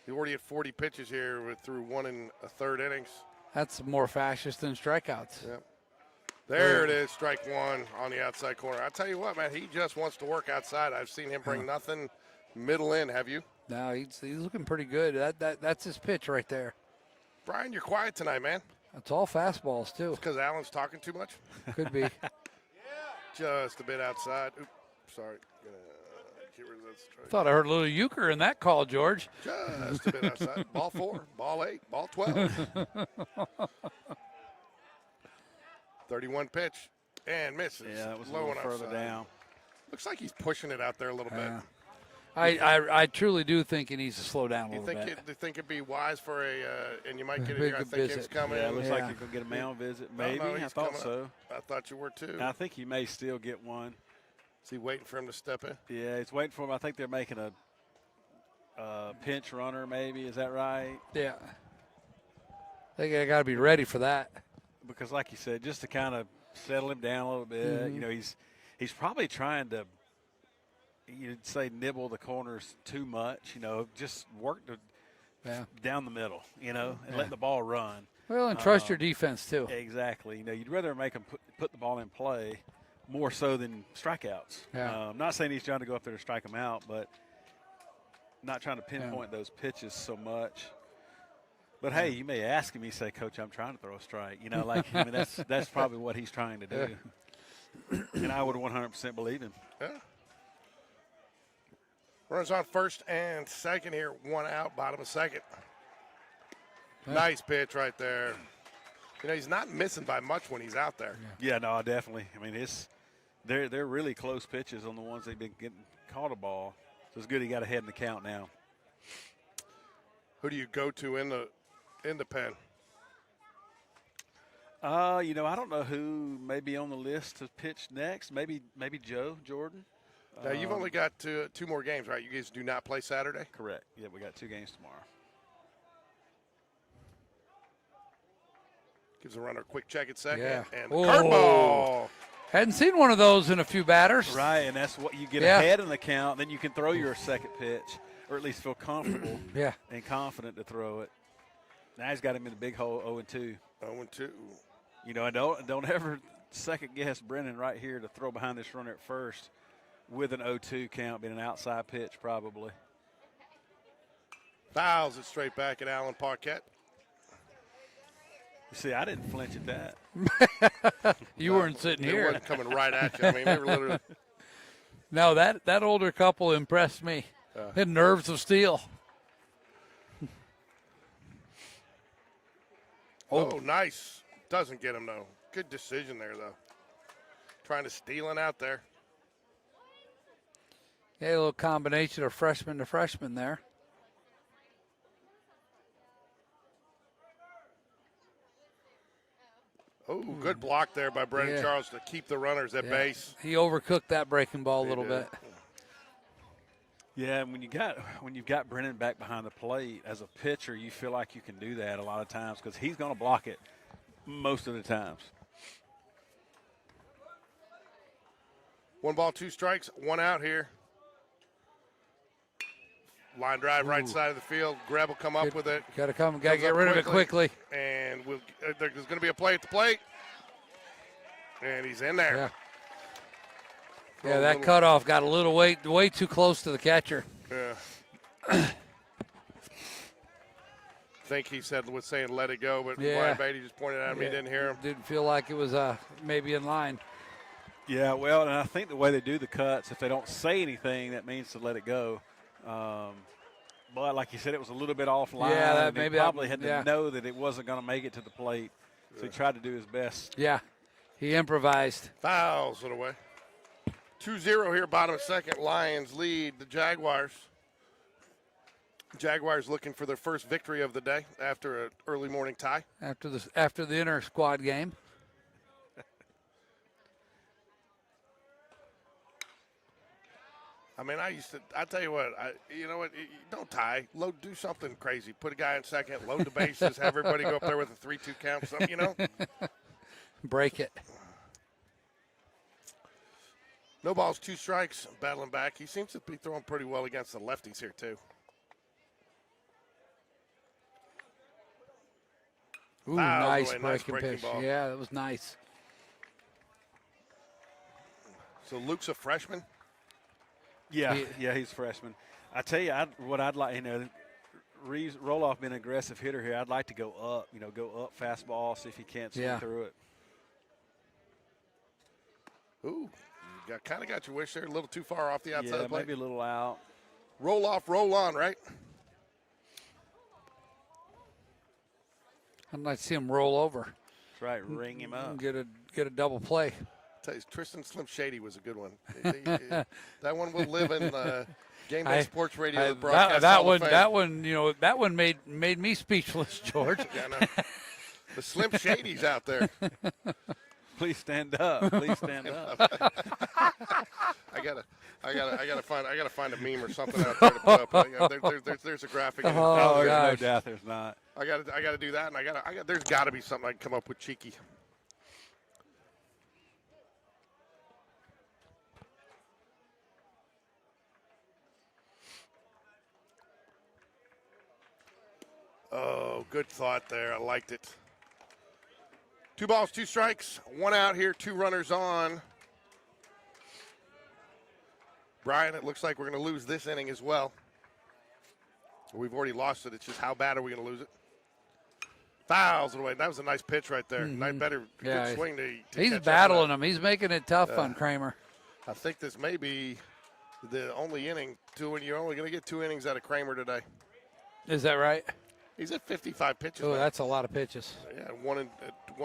He already had 40 pitches here through 1 1/3 innings. That's more fascist than strikeouts. Yeah. There it is, strike 1 on the outside corner. I tell you what, man, he just wants to work outside. I've seen him bring nothing middle in. Have you? No, he's looking pretty good. That's his pitch right there. Brian, you're quiet tonight, man. It's all fastballs, too. Because Alan's talking too much? Could be. Just a bit outside. Oops, sorry. Gonna get rid of that strike. Thought I heard a little euchre in that call, George. Just a bit outside. Ball 4, ball 8, ball 12. 31 pitch and misses. Yeah, that was a low little and further outside. down. Looks like he's pushing it out there a little bit. Yeah. I truly do think he needs to slow down a You little think bit. you think it'd be wise for and you might get it Big here. I think visit. it's coming. Yeah, it looks like Yeah. you're going to get a mound visit. No, Maybe. I he's thought coming so. up. I thought you were too. And I think he may still get one. Is he waiting for him to step in? Yeah, he's waiting for him. I think they're making a pinch runner maybe. Is that right? Yeah. I think I got to be ready for that. Because like you said, just to kind of settle him down a little bit. You know, he's probably trying to, you'd say, nibble the corners too much. You know, just work down the middle. You know, and let the ball run. Well, and trust your defense, too. Exactly. You know, you'd rather make him put the ball in play more so than strikeouts. Yeah. I'm not saying he's trying to go up there to strike him out, but not trying to pinpoint those pitches so much. But hey, you may ask him. He say, "Coach, I'm trying to throw a strike." You know, like I mean, that's probably what he's trying to do. And I would 100% believe him. Yeah. Runners on first and second here. 1 out, bottom of second. Nice pitch right there. You know, he's not missing by much when he's out there. Yeah, no, definitely. I mean, they're really close pitches on the ones they've been getting caught a ball. So it's good he got ahead in the count now. Who do you go to in the pen? You know, I don't know who may be on the list to pitch next. Maybe Joe Jordan. Now, you've only got 2 more games, right? You guys do not play Saturday? Correct. Yeah, we got 2 games tomorrow. Gives the runner a quick check at second. Yeah. And the Oh. curveball. Hadn't seen one of those in a few batters. Right, and that's what you get Yeah. ahead in the count. Then you can throw your second pitch, or at least feel comfortable Yeah. and confident to throw it. Now he's got him in the big hole, 0-2. 0-2. You know, and don't ever second guess Brennan right here to throw behind this runner at first with an 0-2 count, being an outside pitch probably. Fouls it straight back at Alan Paquette. You see, I didn't flinch at that. You weren't sitting It here. wasn't coming right at you. I mean, they were literally. No, that older couple impressed me. Had nerves of steel. Oh, nice. Doesn't get him, though. Good decision there, though. Trying to steal it out there. Yeah, a little combination of freshman to freshman there. Oh, good block there by Brennan Yeah. Charles to keep the runners at Yeah. base. He overcooked that breaking ball a He little did. bit. Yeah, and when you've got Brennan back behind the plate as a pitcher, you feel like you can do that a lot of times because he's going to block it most of the times. 1 ball, 2 strikes, 1 out here. Line drive right side of the field. Greb will come up with it. Got to come. Got to Comes get up rid of it quickly. And there's going to be a play at the plate. And he's in there. Yeah. Throw Yeah, a that little- cutoff got a little way too close to the catcher. Yeah. think he was saying let it go, but Yeah. Brian Beatty just pointed at him. He didn't hear him. Didn't feel like it was maybe in line. Yeah, well, and I think the way they do the cuts, if they don't say anything, that means to let it go. But like you said, it was a little bit offline. Yeah, and maybe he probably had yeah. to know that it wasn't going to make it to the plate, so he tried to do his best. Yeah, he improvised. Fouls it away. 2-0 here, bottom of second. Lions lead the Jaguars. Jaguars looking for their first victory of the day after an early morning tie. After the inter squad game. I mean, I tell you what, you know what, don't tie. Do something crazy. Put a guy in second, load the bases, have everybody go up there with a 3-2 count, something, you know? Break it. No balls, 2 strikes, battling back. He seems to be throwing pretty well against the lefties here, too. Ooh, nice breaking breaking pitch. ball. Yeah, that was nice. So Luke's a freshman? Yeah, he's a freshman. I tell you, what I'd like, Reeves Roloff being an aggressive hitter here. I'd like to go up, go up fastball, see if he can't swing through it. Ooh, you kind of got your wish there, a little too far off the outside of the plate. Maybe a little out. Roll off, roll on, right? I'd like to see him roll over. That's right, ring him up. Get a double play. Tell you, Tristan Slim Shady was a good one. That one will live in GameDay Sports Radio broadcast. That one made me speechless, George. Yeah, I know. The Slim Shadys out there. Please stand up. Please stand up. I gotta find a meme or something out there to put up. There's a graphic. Oh, there's gosh. no doubt there's not. I gotta do that, and there's got to be something I can come up with cheeky. Oh, good thought there. I liked it. 2 balls, 2 strikes, 1 out here, 2 runners on. Brian, it looks like we're going to lose this inning as well. We've already lost it. It's just how bad are we going to lose it? Fouls it away. That was a nice pitch right there. Mm-hmm. Good swing to he's catch battling him. He's making it tough on Kramer. I think this may be the only inning, and you're only going to get 2 innings out of Kramer today. Is that right? He's at 55 pitches. Oh, that's a lot of pitches. Yeah, one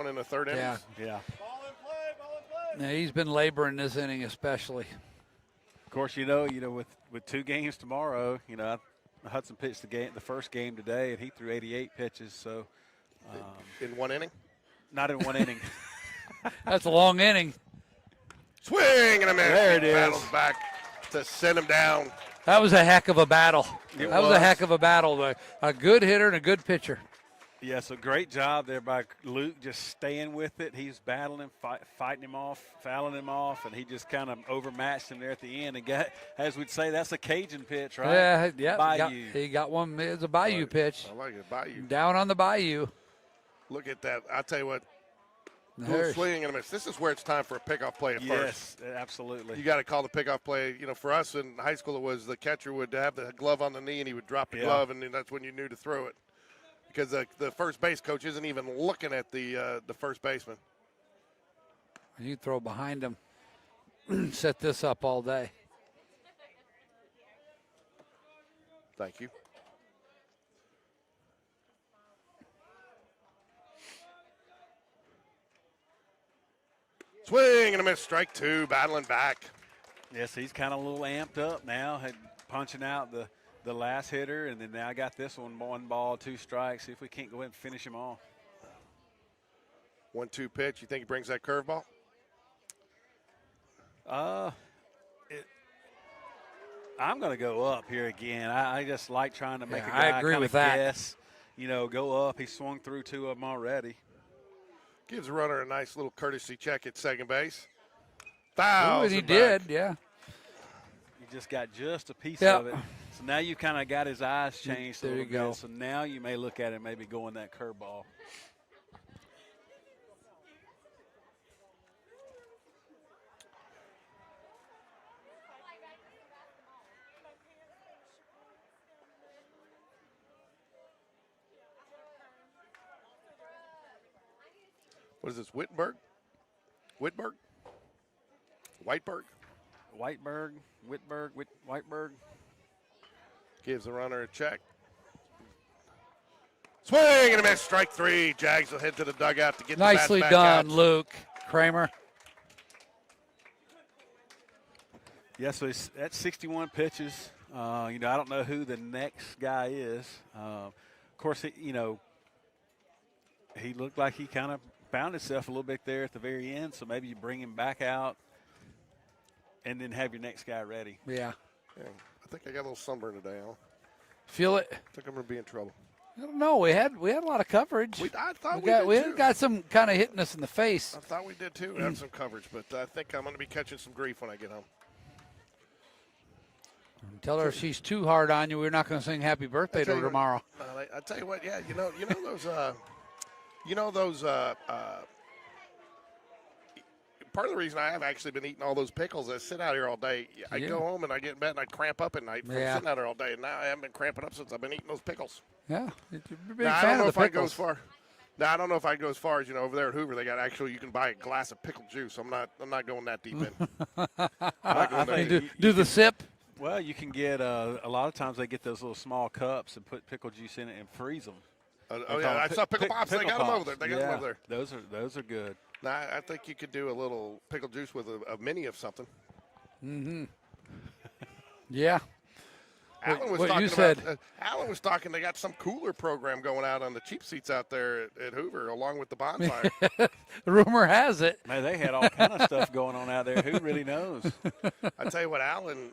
in a third inning. Yeah. Yeah, he's been laboring this inning especially. Of course, with 2 games tomorrow, Hudson pitched the first game today, and he threw 88 pitches. So, in 1 inning? Not in 1 inning. That's a long inning. Swing and a miss. There it is. Battles back to send him down. That was a heck of a battle. It was a heck of a battle. A good hitter and a good pitcher. Yeah, so great job there by Luke just staying with it. He's battling him, fighting him off, fouling him off, and he just kind of overmatched him there at the end. And as we'd say, that's a Cajun pitch, right? Yeah. Bayou. He got one. It's a Bayou pitch. I like it. Bayou. Down on the Bayou. Look at that. I'll tell you what. There's- Swing and a miss. This is where it's time for a pickoff play at first. Yes, absolutely. You got to call the pickoff play. For us in high school, it was the catcher would have the glove on the knee and he would drop the glove, and that's when you knew to throw it. Because the first base coach isn't even looking at the first baseman. You throw behind him. Set this up all day. Thank you. Swing and a miss. Strike 2. Battling back. Yes, he's kind of a little amped up now, punching out the last hitter, and then now I got this one 1 ball, 2 strikes. See if we can't go ahead and finish him off. 1-2 pitch. You think he brings that curveball? I'm going to go up here again. I just like trying to make a I guy agree kind with of that. guess, go up. He swung through 2 of them already. Gives the runner a nice little courtesy check at second base. Fouls. And he him did, back. yeah. He just got just a piece Yep. of it. So now you kind of got his eyes changed a There little you go. bit. So now you may look at it maybe going that curveball. What is this, Whitberg? Whitberg? Whiteberg? Whiteberg, Whitberg. Gives the runner a check. Swing and a miss. Strike 3. Jags will head to the dugout to get Nicely the bats back done, out. Luke Kramer. Yeah, so that's 61 pitches. I don't know who the next guy is. Of course, he looked like he kind of found himself a little bit there at the very end, so maybe you bring him back out and then have your next guy ready. Yeah. I think I got a little sunburn today, Alan. Feel it? I think I'm going to be in trouble. I don't know. We had a lot of coverage. I thought we did too. got some kind of hitting us in the face. I thought we did too. We had some coverage, but I think I'm going to be catching some grief when I get home. Tell her if she's too hard on you, we're not going to sing happy birthday to her tomorrow. I tell you what, yeah, you know those part of the reason I have actually been eating all those pickles is I sit out here all day. I go home and I get in bed and I cramp up at night from sitting out here all day. And now I haven't been cramping up since I've been eating those pickles. Yeah, you're a big I fan don't know of if the I go pickles. as far. Now I don't know if I go as far as over there at Hoover. They got you can buy a glass of pickle juice. I'm not going that deep in. I think do the sip. Well, you can get a lot of times they get those little small cups and put pickle juice in it and freeze them. I saw pickle pops. They got them over there. They got them over there. Those are good. Now I think you could do a little pickle juice with a mini of something. Mm-hmm. Yeah. Alan was talking. They got some cooler program going out on the cheap seats out there at Hoover, along with the bonfire. The rumor has it. Man, they had all kind of stuff going on out there. Who really knows? I tell you what, Alan,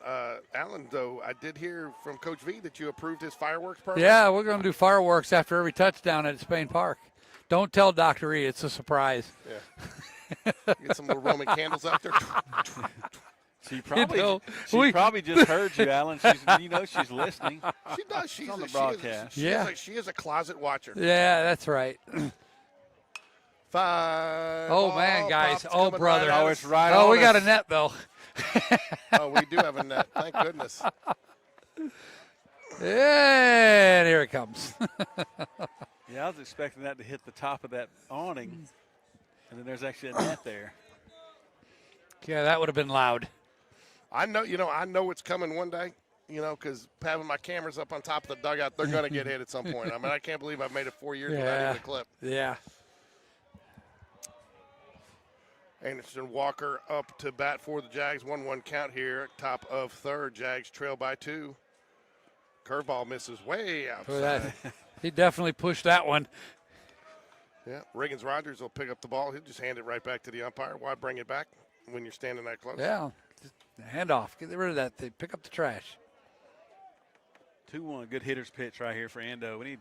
though, I did hear from Coach V that you approved his fireworks program. Yeah, we're going to do fireworks after every touchdown at Spain Park. Don't tell Dr. E. It's a surprise. Yeah. Get some little Roman candles out there. She probably just heard you, Alan. She's listening. She does. She's on the broadcast. She is a closet watcher. Yeah, that's right. Oh man, guys. Oh, brother. Oh, it's right Oh, on we got a us. net, though. Oh, we do have a net. Thank goodness. And here it comes. Yeah, I was expecting that to hit the top of that awning, and then there's actually a net there. Yeah, that would have been loud. I know it's coming one day, because having my cameras up on top of the dugout, they're going to get hit at some point. I mean, I can't believe I've made it 4 years without even a clip. Yeah. Anderson Walker up to bat for the Jags. 1-1 count here. Top of third. Jags trail by 2. Curveball misses way outside. He definitely pushed that one. Yeah, Riggins Rogers will pick up the ball. He'll just hand it right back to the umpire. Why bring it back when you're standing that close? Yeah, just hand off. Get rid of that thing. Pick up the trash. 2-1, good hitter's pitch right here for Ando. We need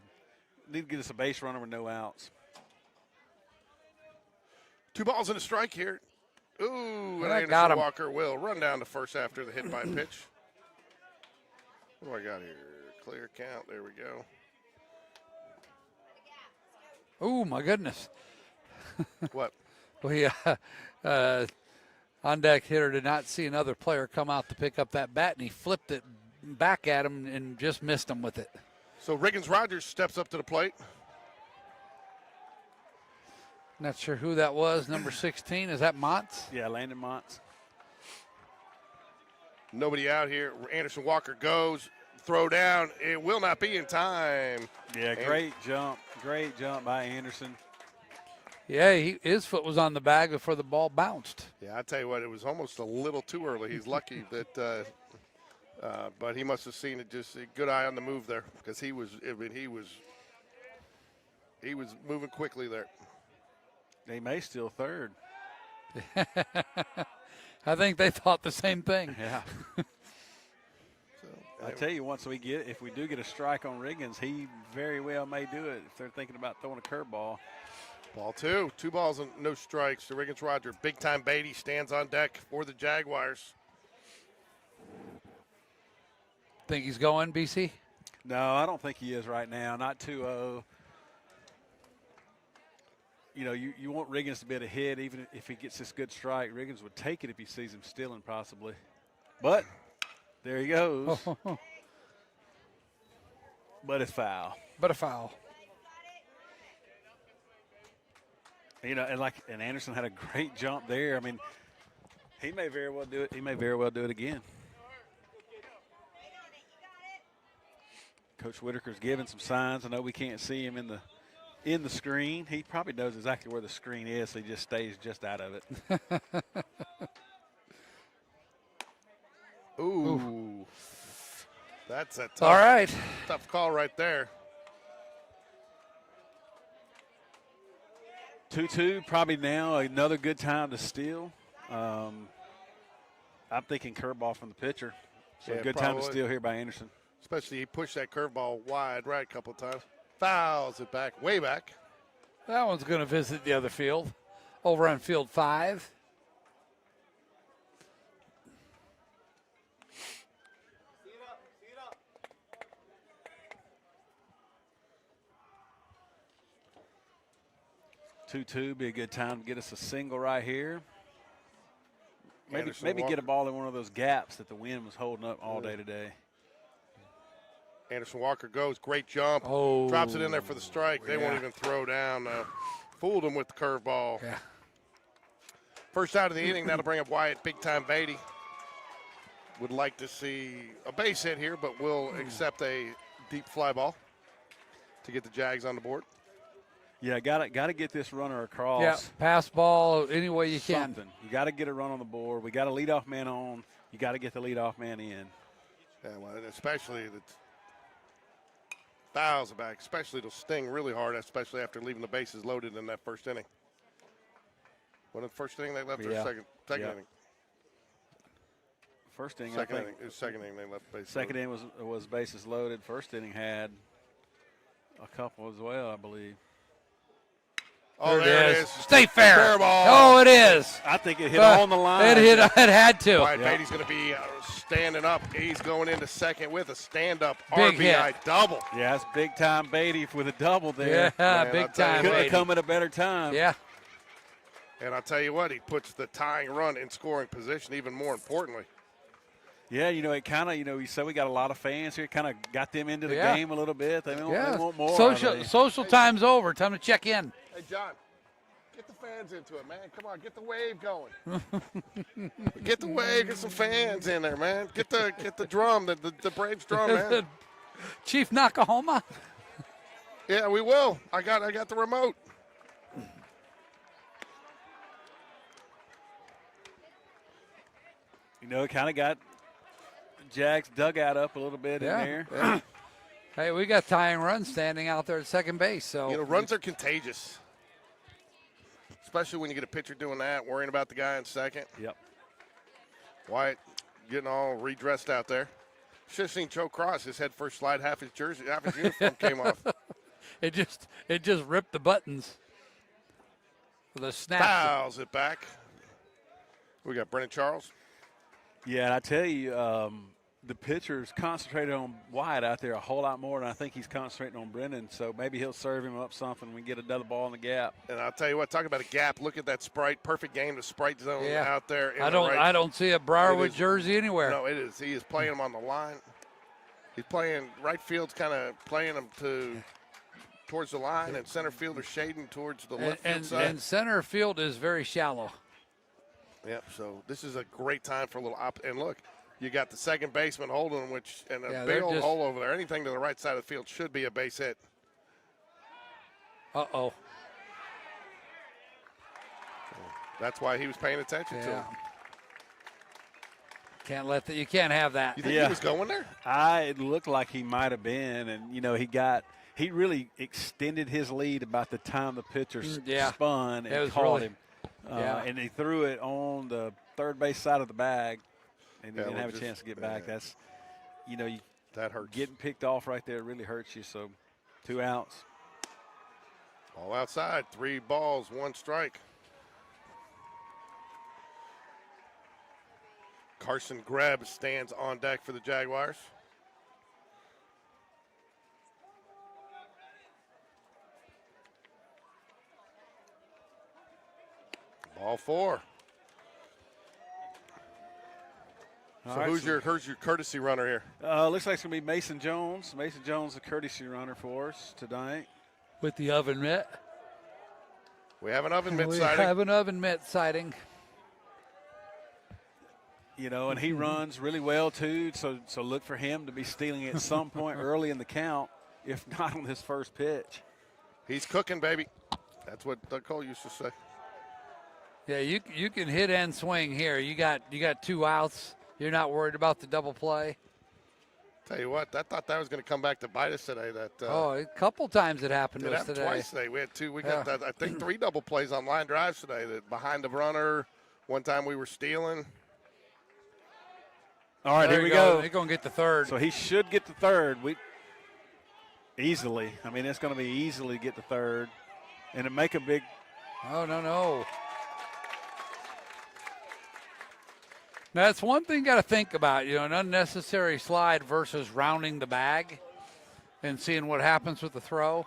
to get us a base runner with no outs. 2 balls and a strike here. Ooh, and I got Anderson him. Walker will run down to first after the hit by pitch. What do I got here? Clear count. There we go. Oh, my goodness. What? We on deck hitter did not see another player come out to pick up that bat, and he flipped it back at him and just missed him with it. So Riggins Rogers steps up to the plate. Not sure who that was. Number 16, is that Montz? Yeah, Landon Montz. Nobody out here. Anderson Walker goes. Throw down. It will not be in time. Yeah, great jump. Great jump by Anderson. Yeah, his foot was on the bag before the ball bounced. Yeah, I tell you what, it was almost a little too early. He's lucky that, but he must have seen it. Just a good eye on the move there, because he was moving quickly there. They may steal third. I think they thought the same thing. Yeah. I tell you, if we do get a strike on Riggins, he very well may do it if they're thinking about throwing a curveball. Ball 2. 2 balls and no strikes to Riggins Rogers. Big time Beatty stands on deck for the Jaguars. Think he's going, BC? No, I don't think he is right now. Not 2-0. You want Riggins to be able to hit, even if he gets this good strike. Riggins would take it if he sees him stealing, possibly. But there he goes. But it's foul. But a foul. And Anderson had a great jump there. I mean, he may very well do it. He may very well do it again. Coach Whitaker's giving some signs. I know we can't see him in the screen. He probably knows exactly where the screen is, so he just stays just out of it. Ooh. That's a All right. tough call right there. 2-2, probably now another good time to steal. I'm thinking curveball from the pitcher. So Yeah, good time to probably. steal here by Anderson. Especially he pushed that curveball wide right a couple of times. Fouls it back, way back. That one's going to visit the other field, over on field 5. Two be a good time to get us a single right here. Maybe Anderson get a ball in one of those gaps that the wind was holding up all day today. Anderson Walker goes, great jump. Oh. Drops it in there for the strike. They won't even throw down. Fooled him with the curveball. Yeah. First out of the inning, that'll bring up Wyatt Big Time Beatty. Would like to see a base hit here, but will accept a deep fly ball to get the Jags on the board. Yeah, got to get this runner across. Yeah, pass ball any way you can. Something. You got to get a run on the board. We got a leadoff man on. You got to get the leadoff man in. Yeah, well, and especially the fouls are back. Especially it'll sting really hard, especially after leaving the bases loaded in that first inning. When the first inning they left, or second inning? First inning, Second I think. inning. It was second inning they left bases Second loaded. inning was bases loaded. First inning had a couple as well, I believe. Oh, there it is. Stay fair. Fair ball. Oh, it is. I think it hit on the line. It had to. Wyatt Beatty's going to be standing up. He's going into second with a stand-up Big RBI hit. double. Yeah, it's big time Beatty with a double there. Yeah, Man, big I'll tell you time. Couldn't have Beatty. come at a better time. Yeah. And I'll tell you what, he puts the tying run in scoring position even more importantly. Yeah, it kind of, you said we got a lot of fans here. Kind of got them into the Yeah. game a little bit. They Yeah. want more. Social time's over. Time to check in. Hey, John, get the fans into it, man. Come on, get the wave going. Get the wave, get some fans in there, man. Get the drum, the Braves drum, man. Chief Nakahoma. Yeah, we will. I got the remote. It kind of got Jags dugout up a little bit in there. Yeah. Hey, we got tying runs standing out there at second base. So Runs are contagious. Especially when you get a pitcher doing that, worrying about the guy in second. Yep. Wyatt getting all redressed out there. Should have seen Joe Cross. His head first slide, half his uniform came off. it just ripped the buttons. With a snap. Fouls it back. We got Brennan Charles. Yeah, and I tell you, the pitcher's concentrated on Wyatt out there a whole lot more than I think he's concentrating on Brennan. So maybe he'll serve him up something. We get another ball in the gap. And I'll tell you what, talk about a gap. Look at that Sprite. Perfect game, the Sprite zone out there. I don't see a Briarwood jersey anywhere. No, it is. He is playing him on the line. He's playing right field's kind of playing him towards the line, and center field is shading towards the left field side. And center field is very shallow. Yep. So this is a great time for a little and look, you got the second baseman holding him, and a big old hole over there. Anything to the right side of the field should be a base hit. Uh-oh. That's why he was paying attention to him. You can't have that. You think he was going there? It looked like he might have been, and he really extended his lead about the time the pitcher spun and caught him. And he threw it on the third base side of the bag, and he didn't have a chance to get back. That's, that hurts. Getting picked off right there really hurts you. So, 2 outs. All outside, 3 balls, 1 strike. Carson Greb stands on deck for the Jaguars. Ball 4. So who's your courtesy runner here? Looks like it's going to be Mason Jones. Mason Jones, the courtesy runner for us tonight. With the oven mitt. We have an oven mitt We sighting. have an oven mitt sighting. You know, and he runs really well too. So look for him to be stealing at some point early in the count, if not on his first pitch. He's cooking, baby. That's what Doug Cole used to say. Yeah, you can hit and swing here. You got 2 outs. You're not worried about the double play. Tell you what, I thought that was going to come back to bite us today. A couple times it happened to us today. Twice today. We had 2. We got I think 3 double plays on line drives today. That behind the runner. One time we were stealing. All right, there here we go. They're going to get the third. So he should get the third. Easily. I mean, it's going to be easily get the third. And it make a big. Oh, no. Now, that's one thing you got to think about, an unnecessary slide versus rounding the bag and seeing what happens with the throw.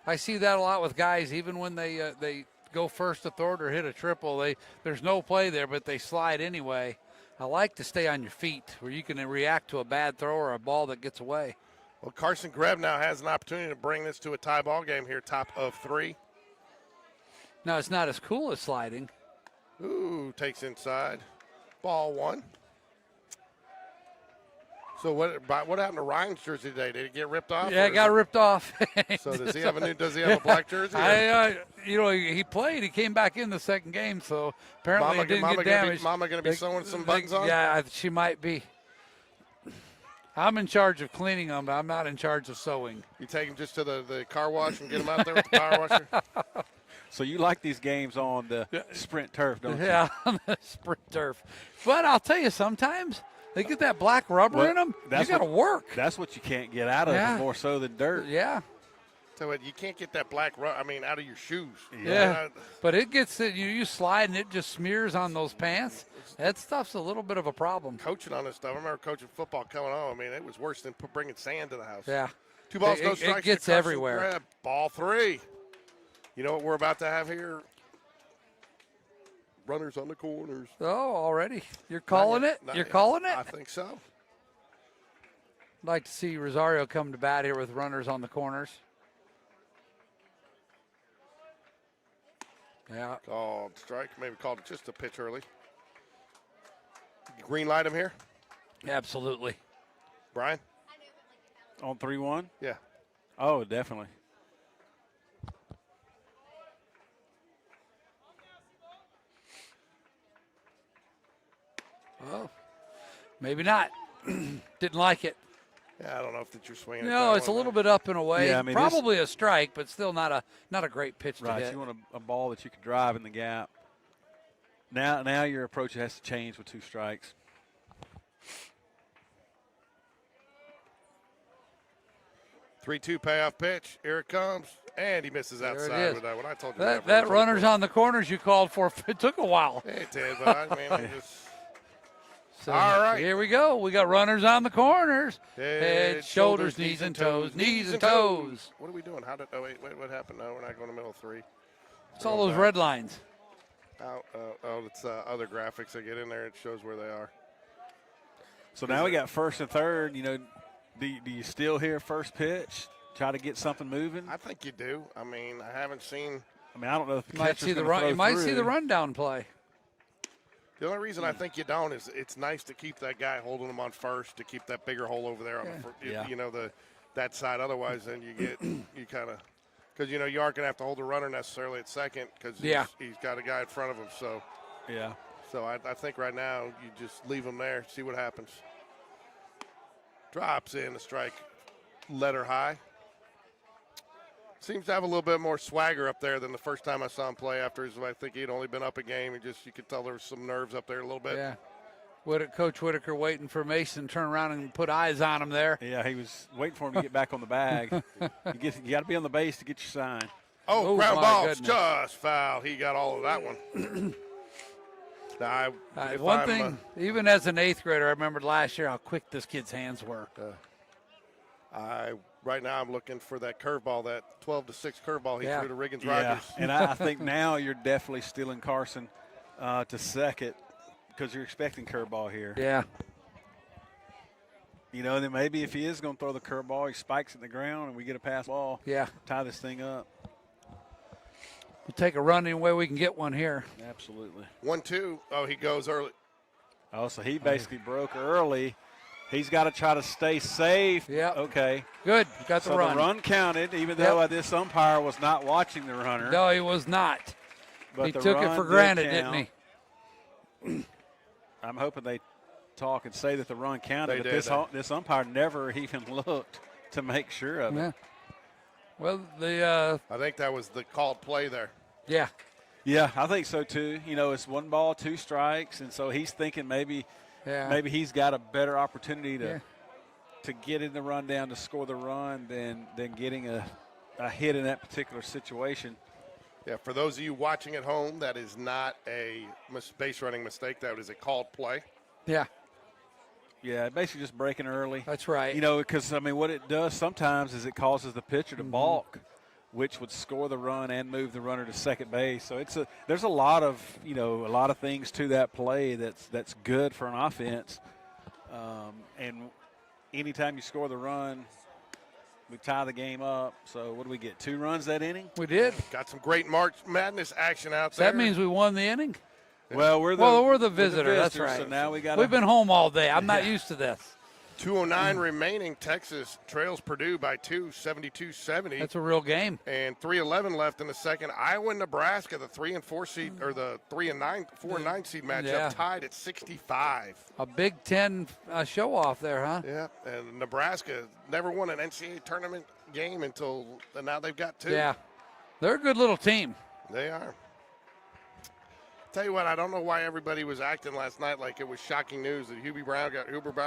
I see that a lot with guys, even when they go first to third or hit a triple. There's no play there, but they slide anyway. I like to stay on your feet where you can react to a bad throw or a ball that gets away. Well, Carson Greb now has an opportunity to bring this to a tie ball game here, top of 3. Now, it's not as cool as sliding. Ooh, takes inside. Ball 1. So what happened to Ryan's jersey today? Did it get ripped off? Yeah, it got ripped off. So does he have a black jersey? He played. He came back in the second game, so apparently it didn't get damaged. Mama going to be sewing some buttons on? Yeah, she might be. I'm in charge of cleaning them, but I'm not in charge of sewing. You take him just to the car wash and get him out there with the power washer? So you like these games on the sprint turf, don't you? Yeah, on the sprint turf. But I'll tell you, sometimes they get that black rubber in them. You got to work. That's what you can't get out of it more so than dirt. Yeah. So you can't get that black rubber, out of your shoes. Yeah. But it gets it. You slide and it just smears on those pants. That stuff's a little bit of a problem. Coaching on this stuff. I remember coaching football coming home. It was worse than bringing sand to the house. Yeah. 2 balls, no strikes. It gets everywhere. Grab. Ball 3. You know what we're about to have here? Runners on the corners. Oh, already? You're calling it? You're calling it? I think so. I'd like to see Rosario come to bat here with runners on the corners. Yeah. Called strike. Maybe called it just a pitch early. Green light him here? Absolutely. Brian? On 3-1? Yeah. Oh, definitely. Oh, maybe not. Didn't like it. Yeah, I don't know if you're swinging. No, it's a little bit up and away. Yeah, probably a strike, but still not a great pitch to right, hit. You want a ball that you can drive in the gap. Now your approach has to change with 2 strikes. Three-two payoff pitch. Here it comes, and he misses outside with that one. I told you that runners on the corners you called for. It took a while. It did, but I just. So all right. Here we go. We got runners on the corners. Head, shoulders, knees and toes. Knees and toes. What are we doing? Wait, what happened? No, we're not going to middle 3. It's all those red lines. It's other graphics that get in there. It shows where they are. So now we got first and third. Do you still hear first pitch? Try to get something moving? I think you do. I haven't seen. I don't know if the you might see the run. You might see the rundown play. The only reason I think you don't is it's nice to keep that guy holding him on first to keep that bigger hole over there on that side. Otherwise, then you kind of because you aren't going to have to hold the runner necessarily at second because he's got a guy in front of him. So yeah. So I think right now you just leave him there, see what happens. Drops in the strike, letter high. Seems to have a little bit more swagger up there than the first time I saw him play. I think he'd only been up a game. You could tell there was some nerves up there a little bit. Yeah. Coach Whitaker waiting for Mason to turn around and put eyes on him there. Yeah, he was waiting for him to get back on the bag. You got to be on the base to get your sign. Oh, ground ball's just foul. He got all of that one. One thing, even as an 8th grader, I remembered last year how quick this kid's hands were. Right now I'm looking for that curveball, that 12-6 curveball he threw to Riggins Rogers. And I think now you're definitely stealing Carson to second because you're expecting curveball here. Yeah. And then maybe if he is going to throw the curveball, he spikes it in the ground and we get a pass ball. Yeah. Tie this thing up. We'll take a run any way we can get one here. Absolutely. 1-2. Oh, he goes early. Oh, so he basically broke early. He's got to try to stay safe. Yep. Okay. Good. Got the so run. the run counted, even though this umpire was not watching the runner. No, he was not. But he the took it run for granted, count. didn't he? I'm hoping they talk and say that the run counted. They But this umpire never even looked to make sure of it. Well, I think that was the called play there. Yeah. Yeah, I think so too. You know, it's 1 ball, 2 strikes, and so he's thinking maybe he's got a better opportunity to get in the rundown to score the run than getting a hit in that particular situation. Yeah, for those of you watching at home, that is not a base running mistake. That is a called play. Yeah. Yeah, basically just breaking early. That's right. You know, because, I mean, what it does sometimes is it causes the pitcher to balk, which would score the run and move the runner to second base. So there's a lot of things to that play that's good for an offense. And anytime you score the run, we tie the game up. So what do we get, 2 runs that inning? We did. Got some great March Madness action out So there. that means we won the inning? Well, we're the visitor. That's right. So now we've been home all day. I'm not used to this. 2:09 remaining. Texas trails Purdue by 2, 72-70. That's a real game. And 3:11 left in the second. Iowa and Nebraska, the 3 and 4 seed, or the 4 and 9 seed matchup, tied at 65. A Big Ten show off there, huh? Yeah, and Nebraska never won an NCAA tournament game until now. They've got 2. Yeah, they're a good little team. They are. Tell you what, I don't know why everybody was acting last night like it was shocking news that Hubert Brown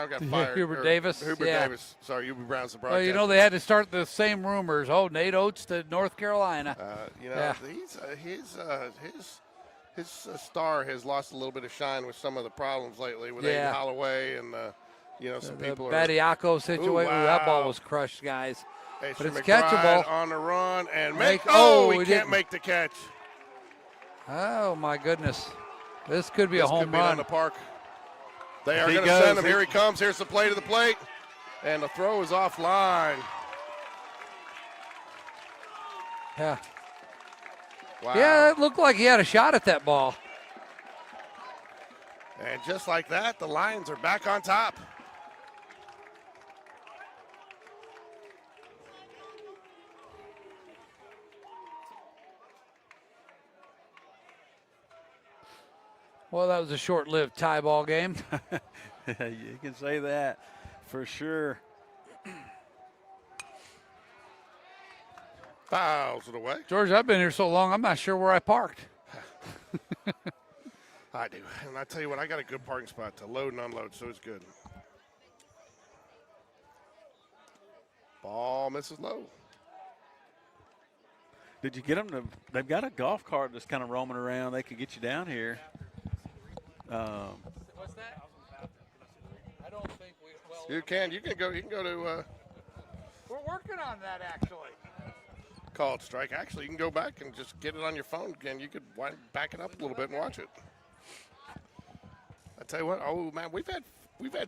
got fired. Hubert Davis. Davis. Sorry, Hubert Brown's the broadcaster. Well, you know, they had to start the same rumors. Oh, Nate Oates to North Carolina. His star has lost a little bit of shine with some of the problems lately with Aiden Holloway and some people. The Badiaco situation. Wow. That ball was crushed, guys. But it's McBride catchable on the run and he can't didn't make the catch. Oh, my goodness. This could be a home could be run. on the park. They are going to send him. Here he comes. Here's the play to the plate. And the throw is offline. Yeah. Wow. Yeah, it looked like he had a shot at that ball. And just like that, the Lions are back on top. Well, that was a short-lived tie ball game. You can say that for sure. Fouls it away. George, I've been here so long, I'm not sure where I parked. I do. And I tell you what, I got a good parking spot to load and unload, so it's good. Ball misses low. Did you get them to – they've got a golf cart that's kind of roaming around. They could get you down here. What's that? I don't think we – well, You can go to we're working on that, actually. called strike. Actually, you can go back and just get it on your phone again. You could back it up a little bit and watch it. I tell you what, oh man, we've had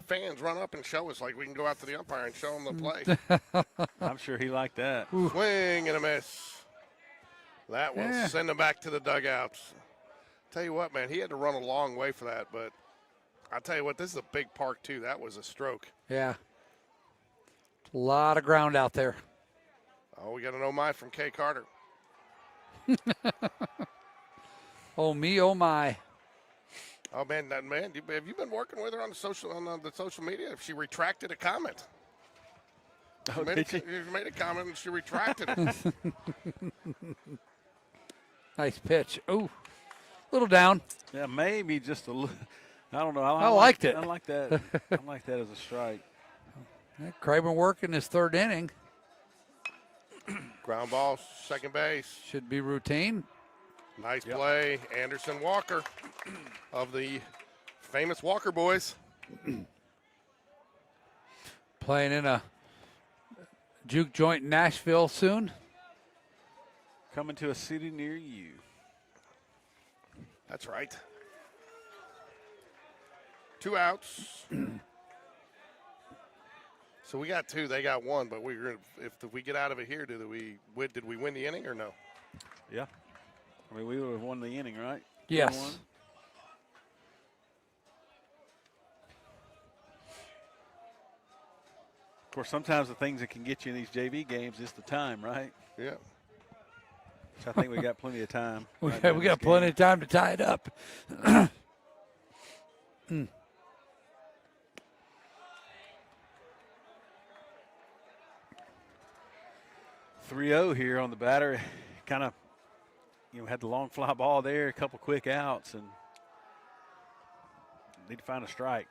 fans run up and show us like we can go out to the umpire and show them the play. I'm sure he liked that. Swing and a miss. That will send him back to the dugouts. Tell you what, man, he had to run a long way for that, but I'll tell you what, this is a big park too. That was a stroke. Yeah. A lot of ground out there. Oh, we got an oh my from Kay Carter. Oh me, oh my. Oh man, have you been working with her on the social media? She retracted a comment. Oh, She made a comment and she retracted it. Nice pitch. Ooh, little down. Yeah, maybe just a little. I don't know. I liked it. I like that. I like that as a strike. Craven working his third inning. Ground ball, second base. Should be routine. Nice play. Anderson Walker of the famous Walker boys. Playing in a juke joint in Nashville soon. Coming to a city near you. That's right. 2 outs. So we got 2, they got 1, but if we get out of it here, did we win the inning or no? Yeah. I mean, we would have won the inning, right? Yes. course, sometimes the things that can get you in these JV games is the time, right? Yeah. So I think we got plenty of time. We got plenty of time to tie it up. 3-0 here on the batter. Kind of, had the long fly ball there, a couple quick outs, and need to find a strike.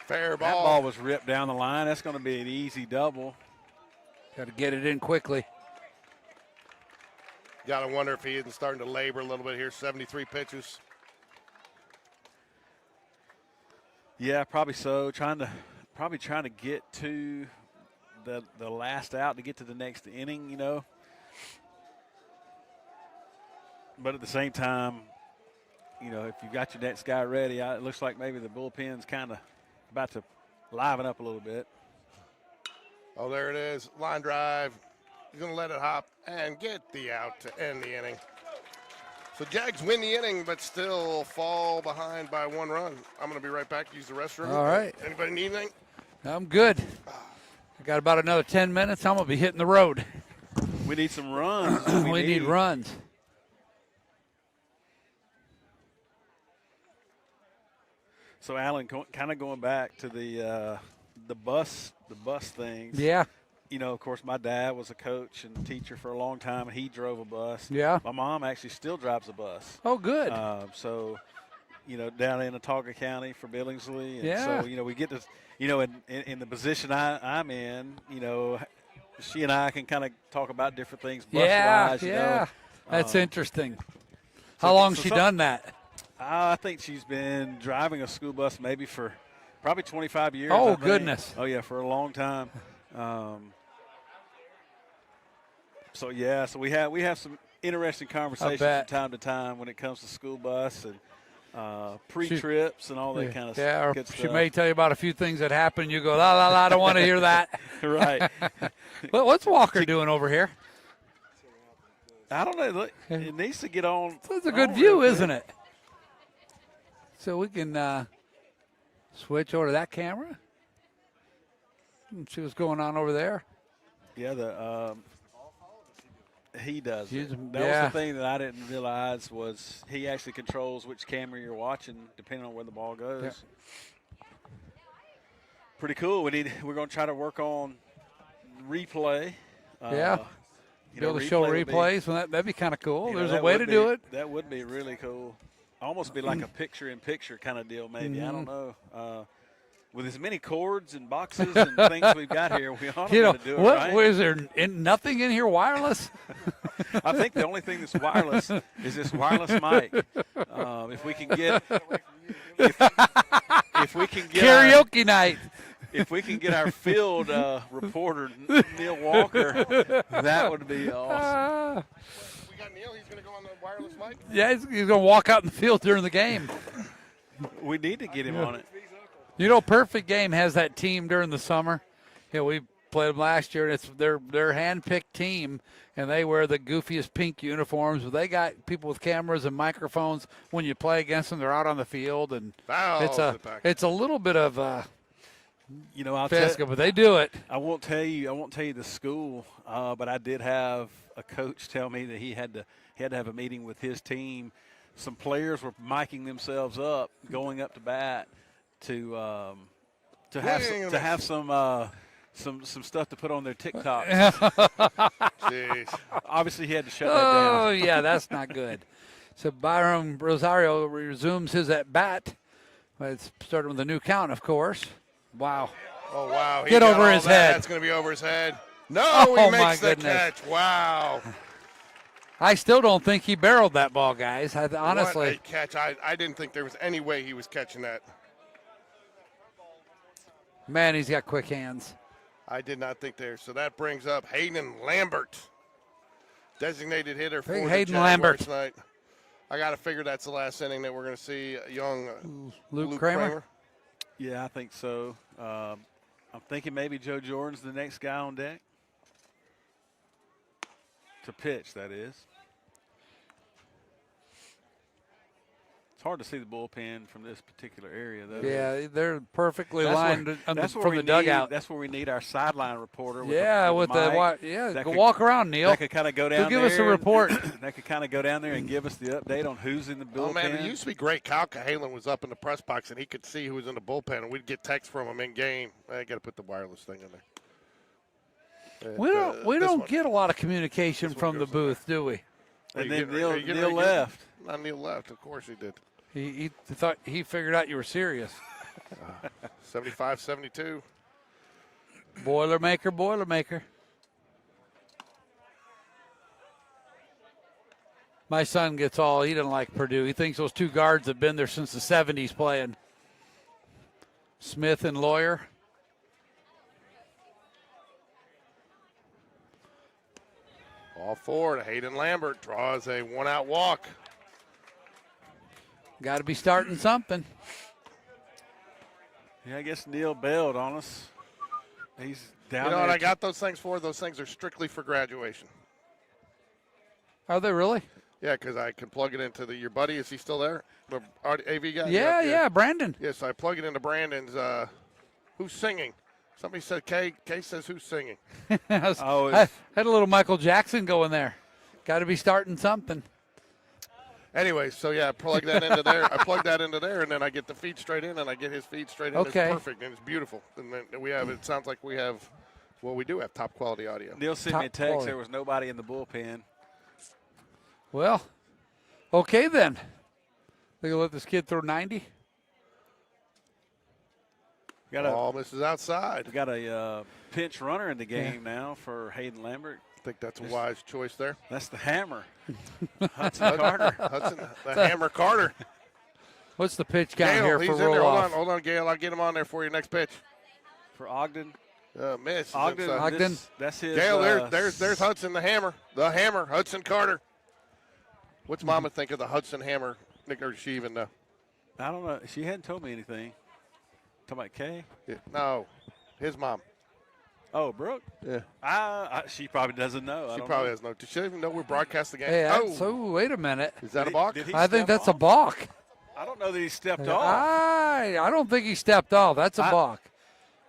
Fair That ball. ball was ripped down the line. That's going to be an easy double. Got to get it in quickly. Got to wonder if he isn't starting to labor a little bit here. 73 pitches. Yeah, probably so. Probably trying to get to the last out to get to the next inning, But at the same time, if you've got your next guy ready, it looks like maybe the bullpen's kind of about to liven up a little bit. Oh, there it is. Line drive. He's going to let it hop and get the out to end the inning. So Jags win the inning, but still fall behind by 1 run. I'm going to be right back to use the restroom. All right. Anybody need anything? I'm good. I got about another 10 minutes. I'm going to be hitting the road. We need some runs. We need runs. So, Alan, kind of going back to the bus things. Yeah. Of course, my dad was a coach and teacher for a long time, and he drove a bus. Yeah. My mom actually still drives a bus. Oh, good. So, down in Autauga County for Billingsley. And Yeah. So, we get to, in the position I'm in, she and I can kind of talk about different things bus-wise. Yeah. That's interesting. How long's she done that? I think she's been driving a school bus maybe for probably 25 years. Oh, goodness. Oh, yeah, for a long time. So we have some interesting conversations from time to time when it comes to school bus and pre-trips and all that kind of stuff. Yeah, or good she stuff. may tell you about a few things that happened. You go, la, la, la, I don't want to hear that. Right. Well, what's Walker doing over here? I don't know. Look, it needs to get on. That's a good view, isn't it? So we can switch over to that camera and see what's going on over there. Yeah, he does. That was the thing that I didn't realize was he actually controls which camera you're watching depending on where the ball goes. Yeah. Pretty cool. We're going to try to work on replay. Be able to show replays. That'd be kind of cool. There's a way to do it. That would be really cool. Almost be like a picture-in-picture kind of deal, maybe. I don't know. With as many cords and boxes and things we've got here, we ought to be able to do it, right? Is there nothing in here wireless? I think the only thing that's wireless is this wireless mic. If we can get karaoke night. If we can get our field reporter, Neil Walker, that would be awesome. We got Neil. He's going to go on the wireless mic? Yeah, he's going to walk out in the field during the game. We need to get him on it. Perfect Game has that team during the summer. We played them last year, and it's their hand-picked team, and they wear the goofiest pink uniforms. But they got people with cameras and microphones. When you play against them, they're out on the field, and it's a little bit of but they do it. I won't tell you the school, but I did have a coach tell me that he had to have a meeting with his team. Some players were miking themselves up, going up to bat to have some stuff to put on their TikToks. Jeez. Obviously, he had to shut that down. Oh yeah, that's not good. So Byron Rosario resumes his at bat. It's starting with a new count, of course. Wow. Oh, wow. Get over his head. That's going to be over his head. No, he makes the catch. Wow. I still don't think he barreled that ball, guys. Honestly. What a catch. I didn't think there was any way he was catching that. Man, he's got quick hands. I did not think there. So that brings up Hayden Lambert, designated hitter for the Jaguars tonight. I got to figure that's the last inning that we're going to see young Luke Kramer. Yeah, I think so. I'm thinking maybe Joe Jordan's the next guy on deck. To pitch, that is. It's hard to see the bullpen from this particular area, though. Yeah, they're perfectly That's lined where- from that's where we the need- dugout. That's where we need our sideline reporter. With Yeah, with the mic. go could- walk around, Neil. That could kind of go down He'll there. give us a report. That could kind of go down there and give us the update on who's in the bullpen. Oh, man, it used to be great. Kyle Cahalan was up in the press box, and he could see who was in the bullpen, and we'd get texts from him in game. I got to put the wireless thing in there. We This don't one. get a lot of communication This one from the goes in there. booth, do we? And You then getting ready- are you getting Neil ready to get- left. Not Neil left. Of course he did. He thought he figured out you were serious. 75-72. Boilermaker. My son gets all, he doesn't like Purdue. He thinks those two guards have been there since the 70s playing. Smith and Lawyer. All forward. Hayden Lambert draws a one-out walk. Got to be starting something. Yeah, I guess Neil bailed on us. He's down You know there. what I got those things for? Those things are strictly for graduation. Are they really? Yeah, because I can plug it into your buddy. Is he still there? The AV guy? Yeah, Brandon. Yes, I plug it into Brandon's. Who's singing? Somebody said Kay. Kay says who's singing. I had a little Michael Jackson going there. Got to be starting something. Anyway, so yeah, I plug that into there. I plug that into there, and then I get the feed straight in, and I get his feed straight in. Okay. It's perfect, and it's beautiful. And then we have. It sounds like we have. Well, we do have top quality audio. Neil sent me a Top text. quality. There was nobody in the bullpen. Well, okay then. They're going to let this kid throw 90? Ball misses outside. We got a pinch runner in the game now for Hayden Lambert. I think that's a wise choice there. That's the hammer. Hudson Carter. Hudson, the Hammer Carter. What's the pitch count Gale, here he's for in there. roll-off? Hold on, Gale. I'll get him on there for your next pitch. For Ogden. Miss. Ogden. Ogden. That's his. Gale, there's Hudson, the Hammer. The Hammer, Hudson Carter. What's Mama think of the Hudson Hammer? Or does she even know? I don't know. She hadn't told me anything. Talking about Kay? Yeah, no, his mom. Oh, Brooke? Yeah. She probably doesn't know. She probably has no. Does she even know we're broadcasting the game? Hey, so wait a minute. Is that a balk? Did he I think step that's a off? balk. I don't know that he stepped off. I don't think he stepped off. That's a balk.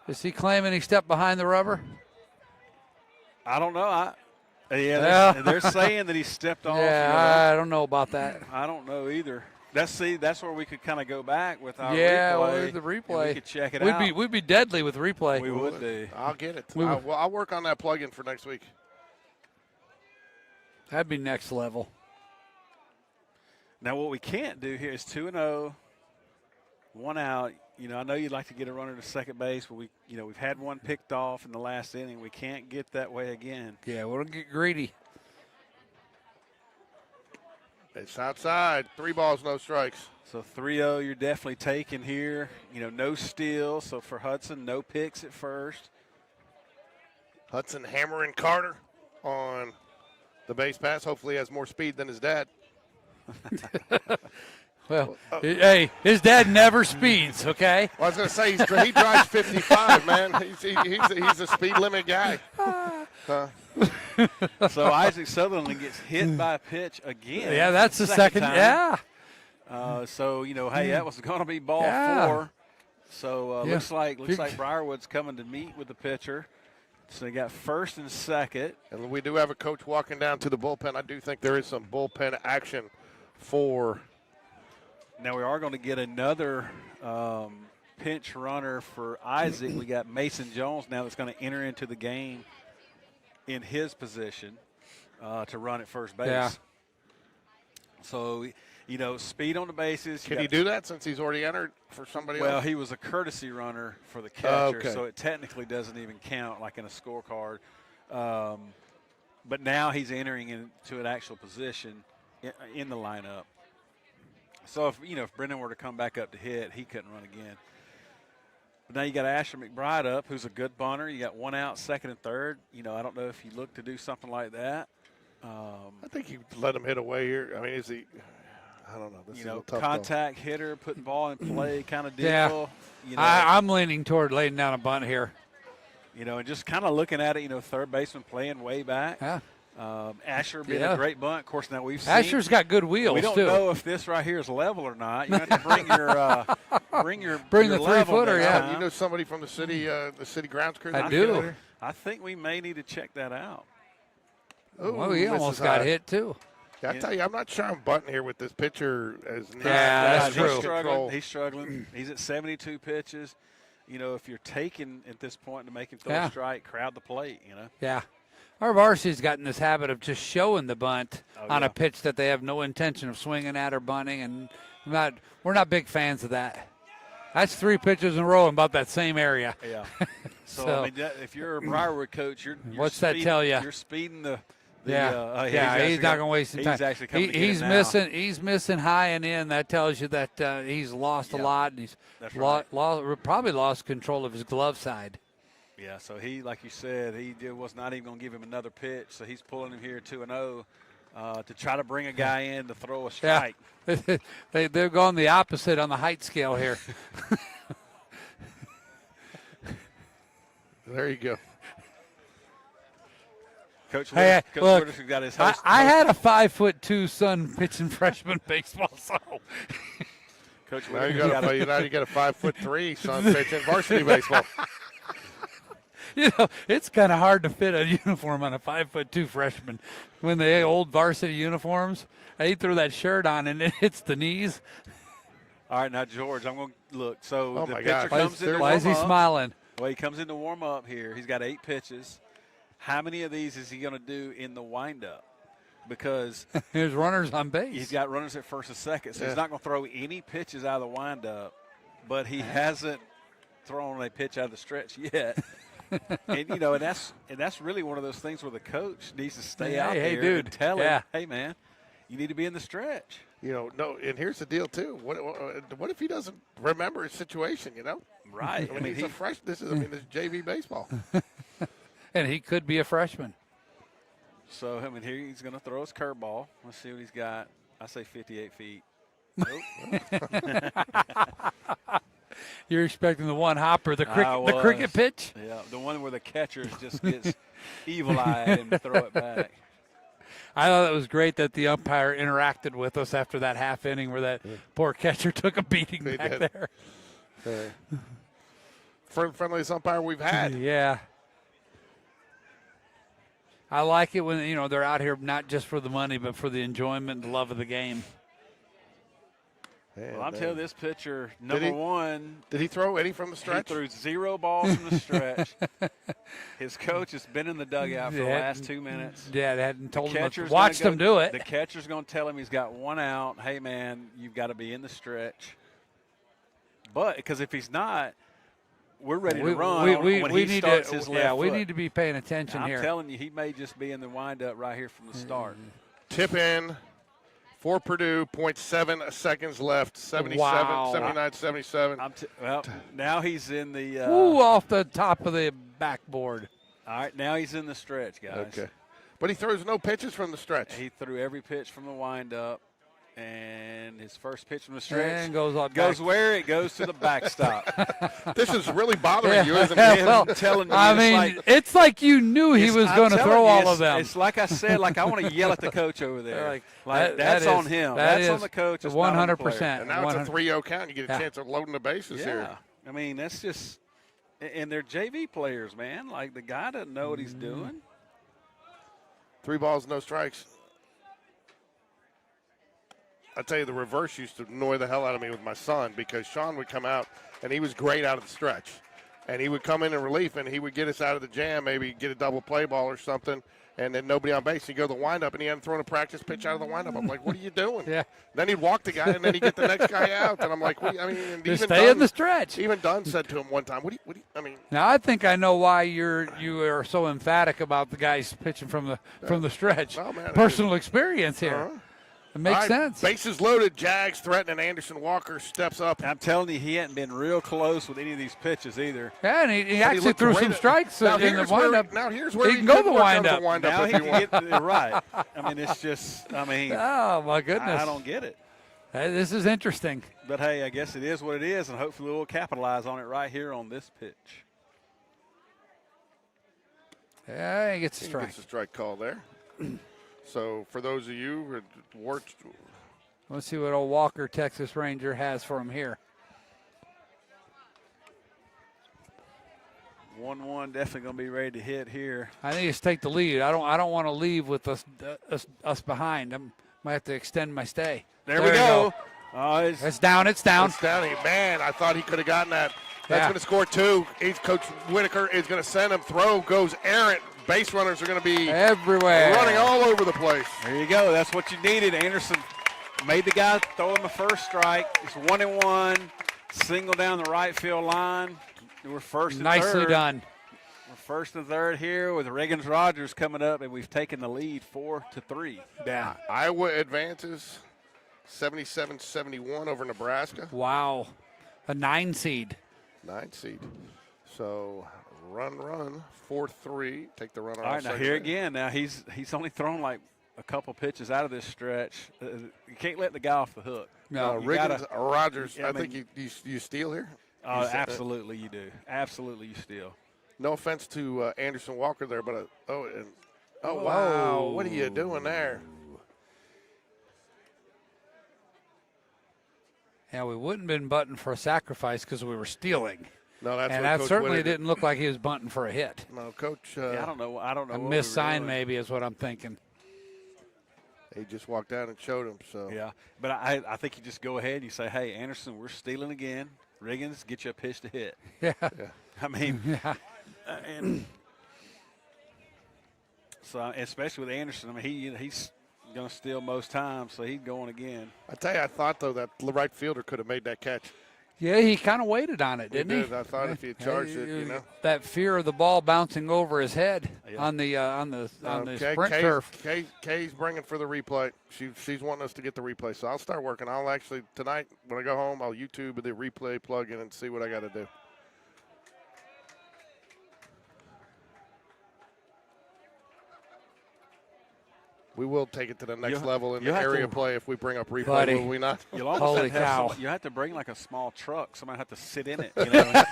Is he claiming he stepped behind the rubber? I don't know. Yeah. They're saying that he stepped off. Yeah, I don't know about that. I don't know either. That's where we could kind of go back with our Yeah, replay. with the and replay. we could check it out. We'd be deadly with replay. We would be. I'll get it. We would- I'll work on that plug-in for next week. That'd be next level. Now, what we can't do here is 2-0, one out. I know you'd like to get a runner to second base, but we've had one picked off in the last inning. We can't get that way again. Yeah, we'll get greedy. It's outside. 3 balls, no strikes. So 3-0, you're definitely taking here. No steal. So for Hudson, no picks at first. Hudson hammering Carter on the base pass. Hopefully, he has more speed than his dad. Well, hey, his dad never speeds, okay? Well, I was going to say he drives 55, man. He's a speed limit guy. So Isaac Sutherland gets hit by a pitch again. Yeah, that's the second. time. Yeah. Hey, that was going to be ball Yeah. 4. So Yeah. looks like Briarwood's coming to meet with the pitcher. So they got first and second. And we do have a coach walking down to the bullpen. I do think there is some bullpen action for. Now we are going to get another pinch runner for Isaac. We got Mason Jones now that's going to enter into the game in his position to run at first base. Yeah. So, speed on the bases. Can he do that since he's already entered for somebody Well, else? he was a courtesy runner for the catcher, Okay. so it technically doesn't even count like in a scorecard. But now he's entering into an actual position in the lineup. So if Brendan were to come back up to hit, he couldn't run again. But now you got Asher McBride up, who's a good bunter. You got one out, second and third. I don't know if you look to do something like that. I think you let him hit away here. I mean, is he? I don't know. This is a tough Contact hitter, putting ball in play kind of deal. Yeah. I'm leaning toward laying down a bunt here. And just kind of looking at it, third baseman playing way back. Yeah. Asher being a great bunt. Of course, now we've seen Asher's got good wheels, we don't too. know if this right here is level or not. You have to bring your bring the level 3-footer. next Yeah, time. You know somebody from the city grounds crew? I do. I think we may need to check that out. Ooh, well, he almost got hit too. Yeah, I tell you, I'm not sure I'm butting here with this pitcher as that's true. He's struggling. He's at 72 pitches. You know, if you're taking at this point to make him throw a strike, crowd the plate, you know. Yeah. Our varsity's gotten this habit of just showing the bunt on a pitch that they have no intention of swinging at or bunting, and we're not big fans of that. That's 3 pitches in a row in about that same area. Yeah. So, I mean, if you're a Briarwood coach, you're what's that tell you? You're speeding the he's not going to waste any time. He's actually coming He's missing high and in. That tells you that he's lost a lot, and he's probably lost control of his glove side. Yeah, so he, like you said, was not even going to give him another pitch, so he's pulling him here 2-0 to try to bring a guy in to throw a strike. Yeah. They're going the opposite on the height scale here. There you go. Coach look, got his host. I had a 5'2" son pitching freshman baseball, so. Coach, now you got a 5'3" son pitching varsity baseball. You know, it's kind of hard to fit a uniform on a 5'2" freshman. When the old varsity uniforms, he threw that shirt on and it hits the knees. All right, now George, I'm going to look. So the pitcher gosh. comes in to warm up. Why is he smiling? Well, he comes in to warm up here. He's got 8 pitches. How many of these is he going to do in the windup? Because there's runners on base. He's got runners at first and second, so he's not going to throw any pitches out of the windup. But he hasn't thrown a pitch out of the stretch yet. And you know, and that's really one of those things where the coach needs to stay out there and tell him, "Hey, man, you need to be in the stretch." You know, no. And here's the deal too. What if he doesn't remember his situation? You know, right? I mean, he's a fresh. This is JV baseball. And he could be a freshman. So, I mean, here he's going to throw his curveball. Let's see what he's got. I say 58 feet. Nope. You're expecting the one hopper, the cricket pitch? Yeah, the one where the catcher just gets evil-eyed and throw it back. I thought it was great that the umpire interacted with us after that half inning where that poor catcher took a beating back there. Friendliest umpire we've had. Yeah. I like it when, you know, they're out here not just for the money, but for the enjoyment and the love of the game. Well, I'm telling this pitcher, number one. Did he throw any from the stretch? He threw 0 balls from the stretch. His coach has been in the dugout for the last 2 minutes. Yeah, they hadn't told him. Watched him do it. The catcher's going to tell him he's got 1 out. Hey, man, you've got to be in the stretch. But because if he's not, we're ready to run when he starts his left foot. We need to be paying attention here. I'm telling you, he may just be in the windup right here from the start. Tip in for Purdue, 0.7 seconds left, 79, 77. Well, now he's in the off the top of the backboard. All right, now he's in the stretch, guys. Okay. But he throws no pitches from the stretch. He threw every pitch from the windup. And his first pitch from the stretch and goes where it goes to the backstop. This is really bothering you, isn't it? Well, telling you, I mean, it's like you knew he was going to throw all of them. It's like I said, like I want to yell at the coach over there. That's on him. That's on the coach. 100%. And now it's a 3-0 count. You get a chance of loading the bases here. I mean, that's just – and they're JV players, man. Like, the guy doesn't know what he's doing. 3 balls, no strikes. I tell you, the reverse used to annoy the hell out of me with my son because Sean would come out, and he was great out of the stretch. And he would come in relief, and he would get us out of the jam, maybe get a double play ball or something, and then nobody on base. He'd go to the windup, and he hadn't thrown a practice pitch out of the windup. I'm like, what are you doing? Yeah. Then he'd walk the guy, and then he'd get the next guy out. And I'm like, what, I mean, and just even stay Dunn, in the stretch. Even Dunn said to him one time, what do you, I mean. Now, I think I know why you are so emphatic about the guys pitching from the stretch. Well, man, personal experience here. Uh-huh. It makes sense. Bases loaded. Jags threatening. Anderson Walker steps up. I'm telling you, he hadn't been real close with any of these pitches either. Yeah, and he actually threw some strikes in the windup. Now here's where he can go the windup. Now he can get right. I mean, it's just, oh, my goodness. I don't get it. Hey, this is interesting. But, hey, I guess it is what it is, and hopefully we'll capitalize on it right here on this pitch. Yeah, he gets a strike. Gets a strike call there. So for those of you who worked, Let's see what old Walker, Texas Ranger, has for him here. 1-1, definitely going to be ready to hit here. I think it's take the lead. I don't want to leave with us behind. I might have to extend my stay. There we go. Oh, it's down. It's down. it's down. Man, I thought he could have gotten that. That's going to score 2. Coach Whitaker is going to send him. Throw goes errant. Base runners are going to be everywhere, running all over the place. There you go. That's what you needed. Anderson made the guy throw him the first strike. It's 1-1. Single down the right field line. We're first and third. Nicely done. We're first and third here with Riggins-Rogers coming up, and we've taken the lead 4-3. Yeah. Iowa advances 77-71 over Nebraska. Wow. A 9 seed. 9 seed. So run, 4-3. Take the runner off. All right, now here again. Now he's only thrown like a couple pitches out of this stretch. You can't let the guy off the hook. No, Rogers. Yeah, I think you steal here. Absolutely, you do. Absolutely, you steal. No offense to Anderson Walker there, but wow, what are you doing there? Yeah, we wouldn't have been butting for a sacrifice because we were stealing. No, that's and what that Coach certainly Whitaker didn't look like he was bunting for a hit. No, Coach. I don't know. A missed sign maybe is what I'm thinking. He just walked out and showed him. So yeah, but I think you just go ahead and you say, "Hey, Anderson, we're stealing again. Riggins, get you a pitch to hit." Yeah. I mean, yeah. And so especially with Anderson, I mean he's going to steal most times, so he's going again. I tell you, I thought though that the right fielder could have made that catch. Yeah, he kind of waited on it, didn't he? I thought if he had charged it, that fear of the ball bouncing over his head on the sprint turf. Kay's bringing for the replay. She's wanting us to get the replay, so I'll start working. I'll actually tonight when I go home, I'll YouTube the replay plug-in and see what I got to do. We will take it to the next level in the area play if we bring up replay, buddy, will we not? You'll almost holy cow. You have to bring like a small truck. Somebody have to sit in it. You know?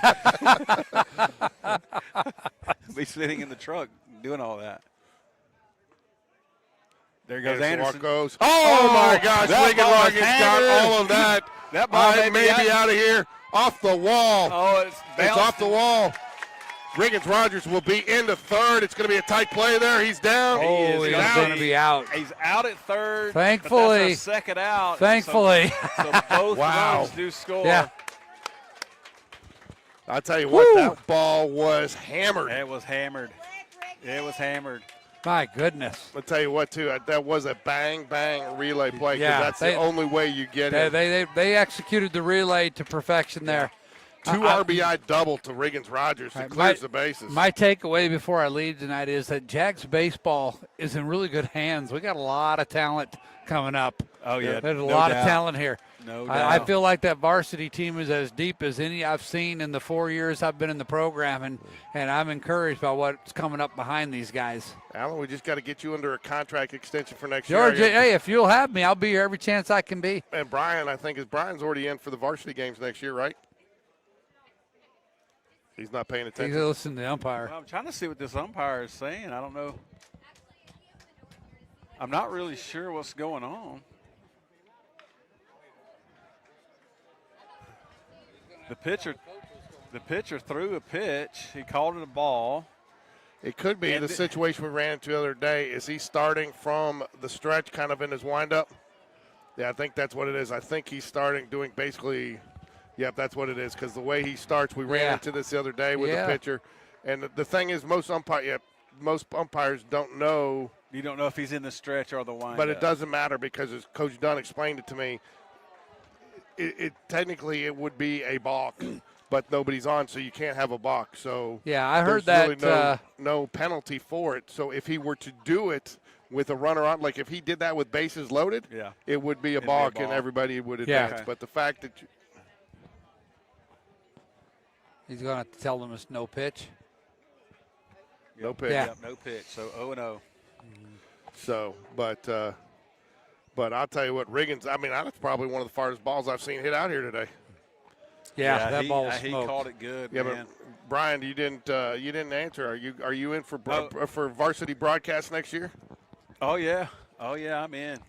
Be sitting in the truck doing all that. There goes Anderson. Goes. Oh, my gosh. Riggins got all of that. That ball may be out of here. Off the wall. Oh, it's off the wall. Riggins-Rogers will be into third. It's going to be a tight play there. He's down. Oh, he's going to be out. He's out at third. Thankfully. But that's our second out. Thankfully. So both runs do score. Yeah. I'll tell you what, that ball was hammered. It was hammered. It was hammered. My goodness. I'll tell you what, too, that was a bang relay play because that's the only way you get it. They executed the relay to perfection there. 2 RBI double to Riggins-Rogers. It clears the bases. My takeaway before I leave tonight is that Jags baseball is in really good hands. We got a lot of talent coming up. Oh, yeah. There's a lot of talent here. No doubt. I feel like that varsity team is as deep as any I've seen in the 4 years I've been in the program, and I'm encouraged by what's coming up behind these guys. Alan, we just got to get you under a contract extension for next George, year. hey, if you'll have me, I'll be here every chance I can be. And Brian, I think, Brian's already in for the varsity games next year, right? He's not paying attention. He's listening to the umpire. Well, I'm trying to see what this umpire is saying. I don't know. I'm not really sure what's going on. The pitcher threw a pitch. He called it a ball. It could be the situation we ran into the other day. Is he starting from the stretch kind of in his windup? Yeah, I think that's what it is. I think he's starting doing basically – yep, that's what it is because the way he starts, we ran into this the other day with the pitcher. And the thing is most umpires don't know. You don't know if he's in the stretch or the windup. But it doesn't matter because as Coach Dunn explained it to me, technically it would be a balk, but nobody's on, so you can't have a balk. So yeah, I heard that. Really no penalty for it. So if he were to do it with a runner on, like if he did that with bases loaded, it would be a balk and everybody would advance. Okay. But the fact that he's going to have to tell them it's no pitch. No pitch. Yeah. Yep, no pitch. So 0-0. So, but I'll tell you what, Riggins. I mean, that's probably one of the farthest balls I've seen hit out here today. Yeah, that ball was he smoked. called it good. Yeah, man. but Brian, you didn't answer. Are you in for varsity broadcast next year? Oh, yeah. Oh, yeah, I'm in.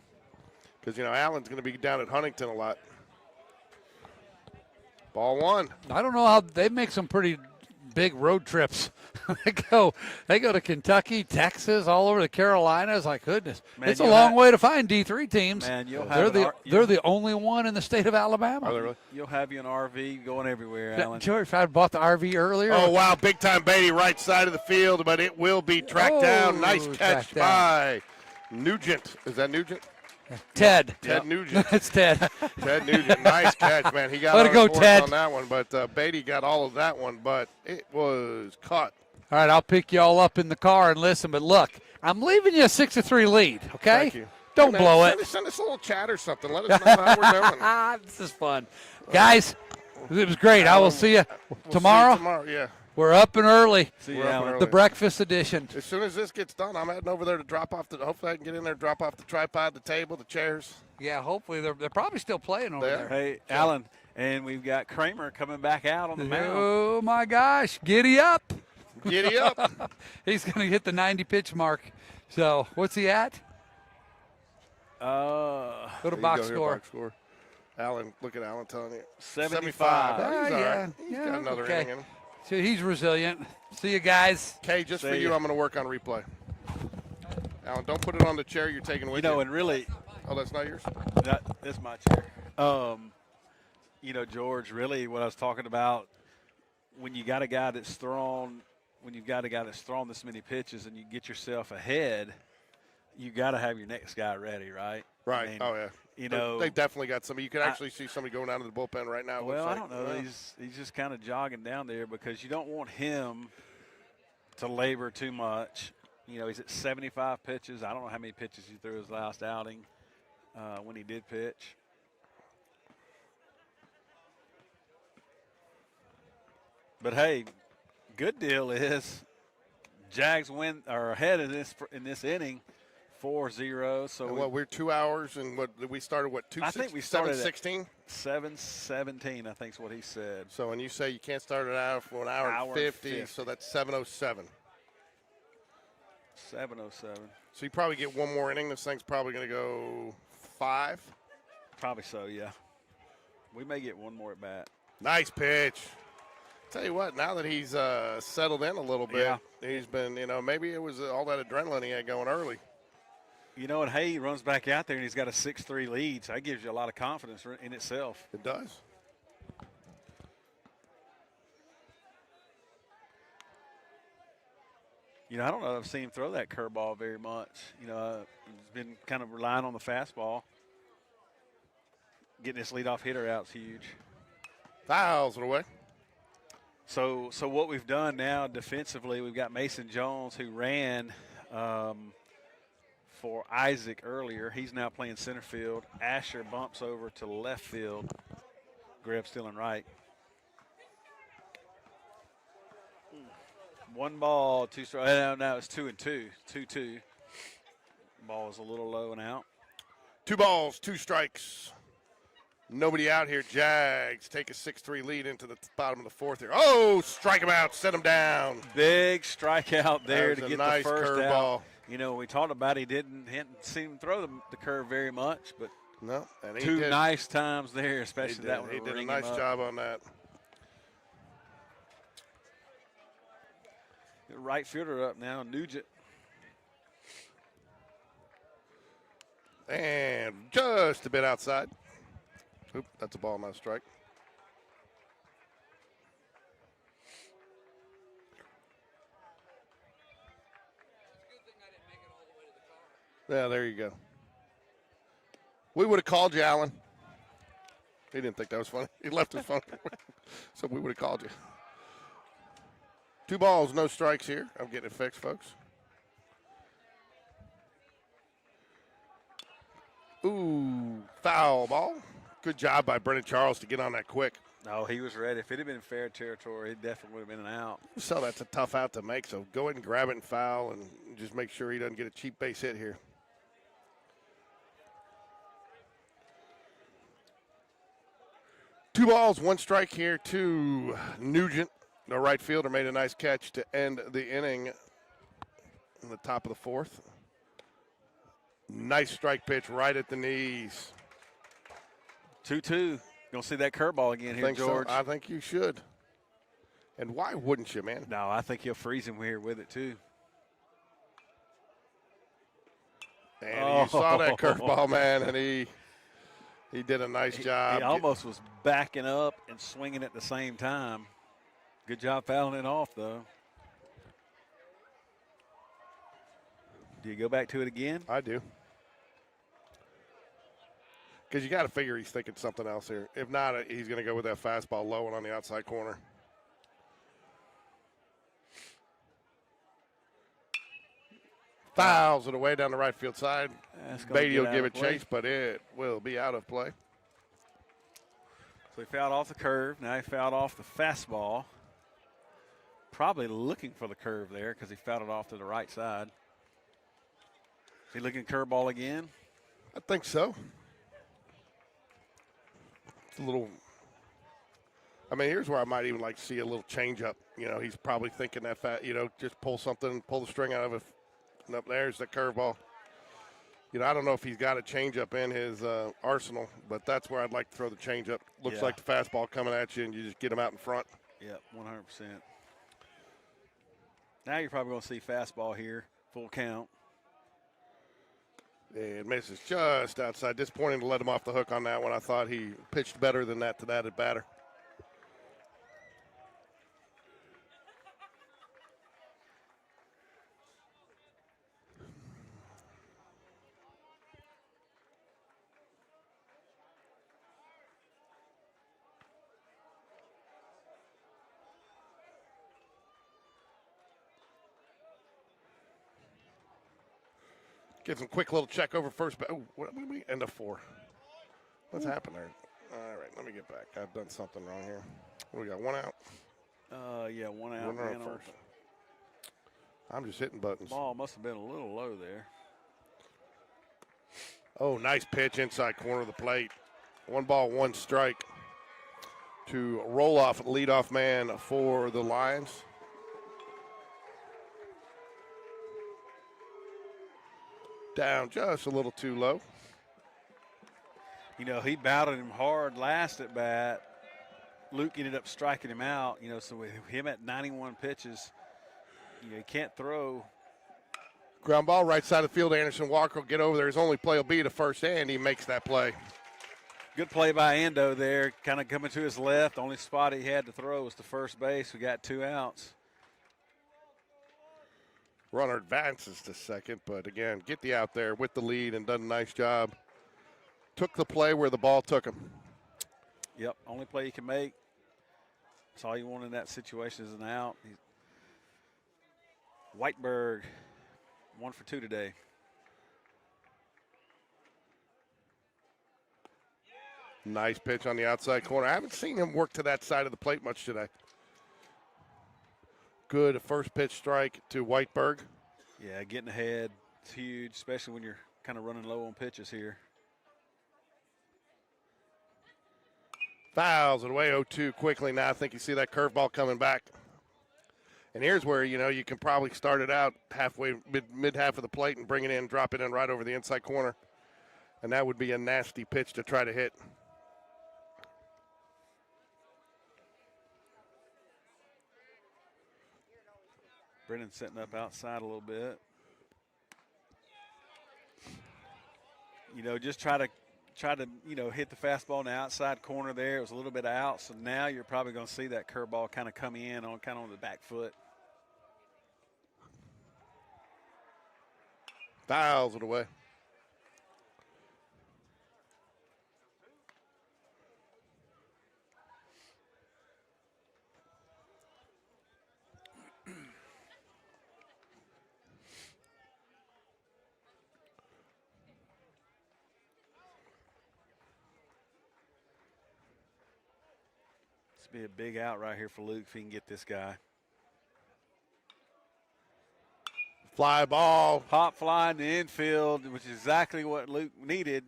Because, Allen's going to be down at Huntington a lot. Ball one. I don't know how they make some pretty big road trips. they go to Kentucky, Texas, all over the Carolinas. Like goodness, Man, it's a long way to find D3 teams. Man, they're the only one in the state of Alabama. Are they really? You'll have you an RV going everywhere, Alan. George, if I had bought the RV earlier. Oh, wow, big time Beatty, right side of the field, but it will be tracked down. Nice catch by Nugent. Is that Nugent? Ted. Ted Nugent. It's Ted. Ted Nugent. Nice catch, man. He got Way to go, Ted. on that one, but Beatty got all of that one, but it was caught. All right, I'll pick you all up in the car and listen, but look, I'm leaving you a 6-3 lead, okay? Thank you. Don't Hey, man, blow it. Send us a little chat or something. Let us know how we're doing. This is fun. Guys, it was great. I will see you tomorrow. See you tomorrow, yeah. We're up and early. See you, We're up Alan. and early. The breakfast edition. As soon as this gets done, I'm heading over there to drop off hopefully I can get in there, drop off the tripod, the table, the chairs. Yeah, hopefully they're probably still playing over there. Hey, Alan, and we've got Kramer coming back out on the mound. Oh, my gosh. Giddy up. Giddy up. He's going to hit the 90-pitch mark. So, what's he at? Go to box score. Alan, look at Alan telling you. 75. He's all yeah. right. He's Yeah, got another okay. inning in him. So he's resilient. See you guys. Kay, just for See you, ya. I'm going to work on replay. Alan, don't put it on the chair you're taking with you. And really, Oh, that's not yours? that's my chair. George, really what I was talking about, when you got a guy that's thrown this many pitches and you get yourself ahead, you got to have your next guy ready, right? Right. I mean, Oh, yeah. They definitely got somebody. You can actually see somebody going down to the bullpen right now. Well, I don't know. He's just kind of jogging down there because you don't want him to labor too much. He's at 75 pitches. I don't know how many pitches he threw his last outing when he did pitch. But hey, good deal is Jags win or ahead in this inning, 4-0. So we're 2 hours and we started 2? I think we started 7:16. 7:17. I think is what he said. So when you say you can't start it out for an hour and 50, so that's 7:07. 7:07. So you probably get one more inning. This thing's probably going to go 5. Probably so, yeah. We may get one more at bat. Nice pitch. Tell you what, now that he's settled in a little bit, Yeah. he's been, maybe it was all that adrenaline he had going early. And hey, he runs back out there and he's got a 6-3 lead, so that gives you a lot of confidence in itself. It does. I don't know if I've seen him throw that curveball very much. He's been kind of relying on the fastball. Getting this leadoff hitter out is huge. Fouls it away. So what we've done now defensively, we've got Mason Jones who ran for Isaac earlier. He's now playing center field. Asher bumps over to left field. Greb still in right. 1 ball, 2 strikes. Now it's 2-2. 2-2. Ball is a little low and out. 2 balls, 2 strikes. Nobody out here. Jags take a 6-3 lead into the bottom of the 4th here. Oh, strike him out, set him down. Big strikeout there to get nice the first curveball. out. We talked about he hadn't seen him throw the curve very much, but No, and he 2 did. nice times there, especially that one. He to did a ring nice him up. job on that. Right fielder up now, Nugent. And just a bit outside. Oop, that's a ball, not a strike. Yeah, there you go. We would have called you, Alan. He didn't think that was funny. He left his phone. So we would have called you. 2 balls, no strikes here. I'm getting it fixed, folks. Ooh, foul ball. Good job by Brennan Charles to get on that quick. No, he was ready. If it had been fair territory, it definitely would have been an out. So that's a tough out to make. So go ahead and grab it and foul and just make sure he doesn't get a cheap base hit here. Two balls, 1 strike here to Nugent. The right fielder made a nice catch to end the inning in the top of the 4th. Nice strike pitch right at the knees. 2-2. Gonna see that curveball again here, George. So. I think you should. And why wouldn't you, man? No, I think he'll freeze him here with it too. And you saw that curveball, man, and he did a nice job. He almost was backing up and swinging at the same time. Good job fouling it off, though. Do you go back to it again? I do. Because you got to figure he's thinking something else here. If not, he's going to go with that fastball low and on the outside corner. Fouls it away down the right field side. Beatty will give it chase, but it will be out of play. So he fouled off the curve. Now he fouled off the fastball. Probably looking for the curve there because he fouled it off to the right side. Is he looking curveball again? I think so. It's a little. I mean, here's where I might even like to see a little changeup. You know, he's probably thinking that just pull something, pull the string out of it. And up there's the curveball. You know, I don't know if he's got a changeup in his arsenal, but that's where I'd like to throw the changeup. Looks like the fastball coming at you, and you just get him out in front. Yep, 100%. Now you're probably going to see fastball here, full count. And misses just outside. Disappointing to let him off the hook on that one. I thought he pitched better than that to that at batter. Gives him a quick little check over first. Oh, what did we end up for? What's happened there? All right, let me get back. I've done something wrong here. We got one out. Yeah, one out. One out first. I'm just hitting buttons. Ball must have been a little low there. Oh, nice pitch inside corner of the plate. 1-1 strike to roll off leadoff man for the Lions. Down just a little too low. You know, he battled him hard last at bat. Luke ended up striking him out, you know, so with him at 91 pitches, you know, he can't throw. Ground ball right side of the field. Anderson Walker will get over there. His only play will be to first, and he makes that play. Good play by Ando there, kind of coming to his left. Only spot he had to throw was to first base. We got 2 outs. Runner advances to second, but again, get the out there with the lead and done a nice job. Took the play where the ball took him. Yep, only play you can make. That's all you want in that situation is an out. Whiteberg, 1 for 2 today. Nice pitch on the outside corner. I haven't seen him work to that side of the plate much today. Good first pitch strike to Whiteberg. Yeah, getting ahead, it's huge, especially when you're kind of running low on pitches here. Fouls it away 0-2 quickly now. I think you see that curveball coming back. And here's where, you know, you can probably start it out halfway, mid half of the plate and bring it in, drop it in right over the inside corner. And that would be a nasty pitch to try to hit. Brennan setting up outside a little bit. You know, just try to you know, hit the fastball in the outside corner there. It was a little bit out, so now you're probably going to see that curveball kind of come in on kind of on the back foot. Fouls it away. Be a big out right here for Luke if he can get this guy. Fly ball. Pop fly in the infield, which is exactly what Luke needed.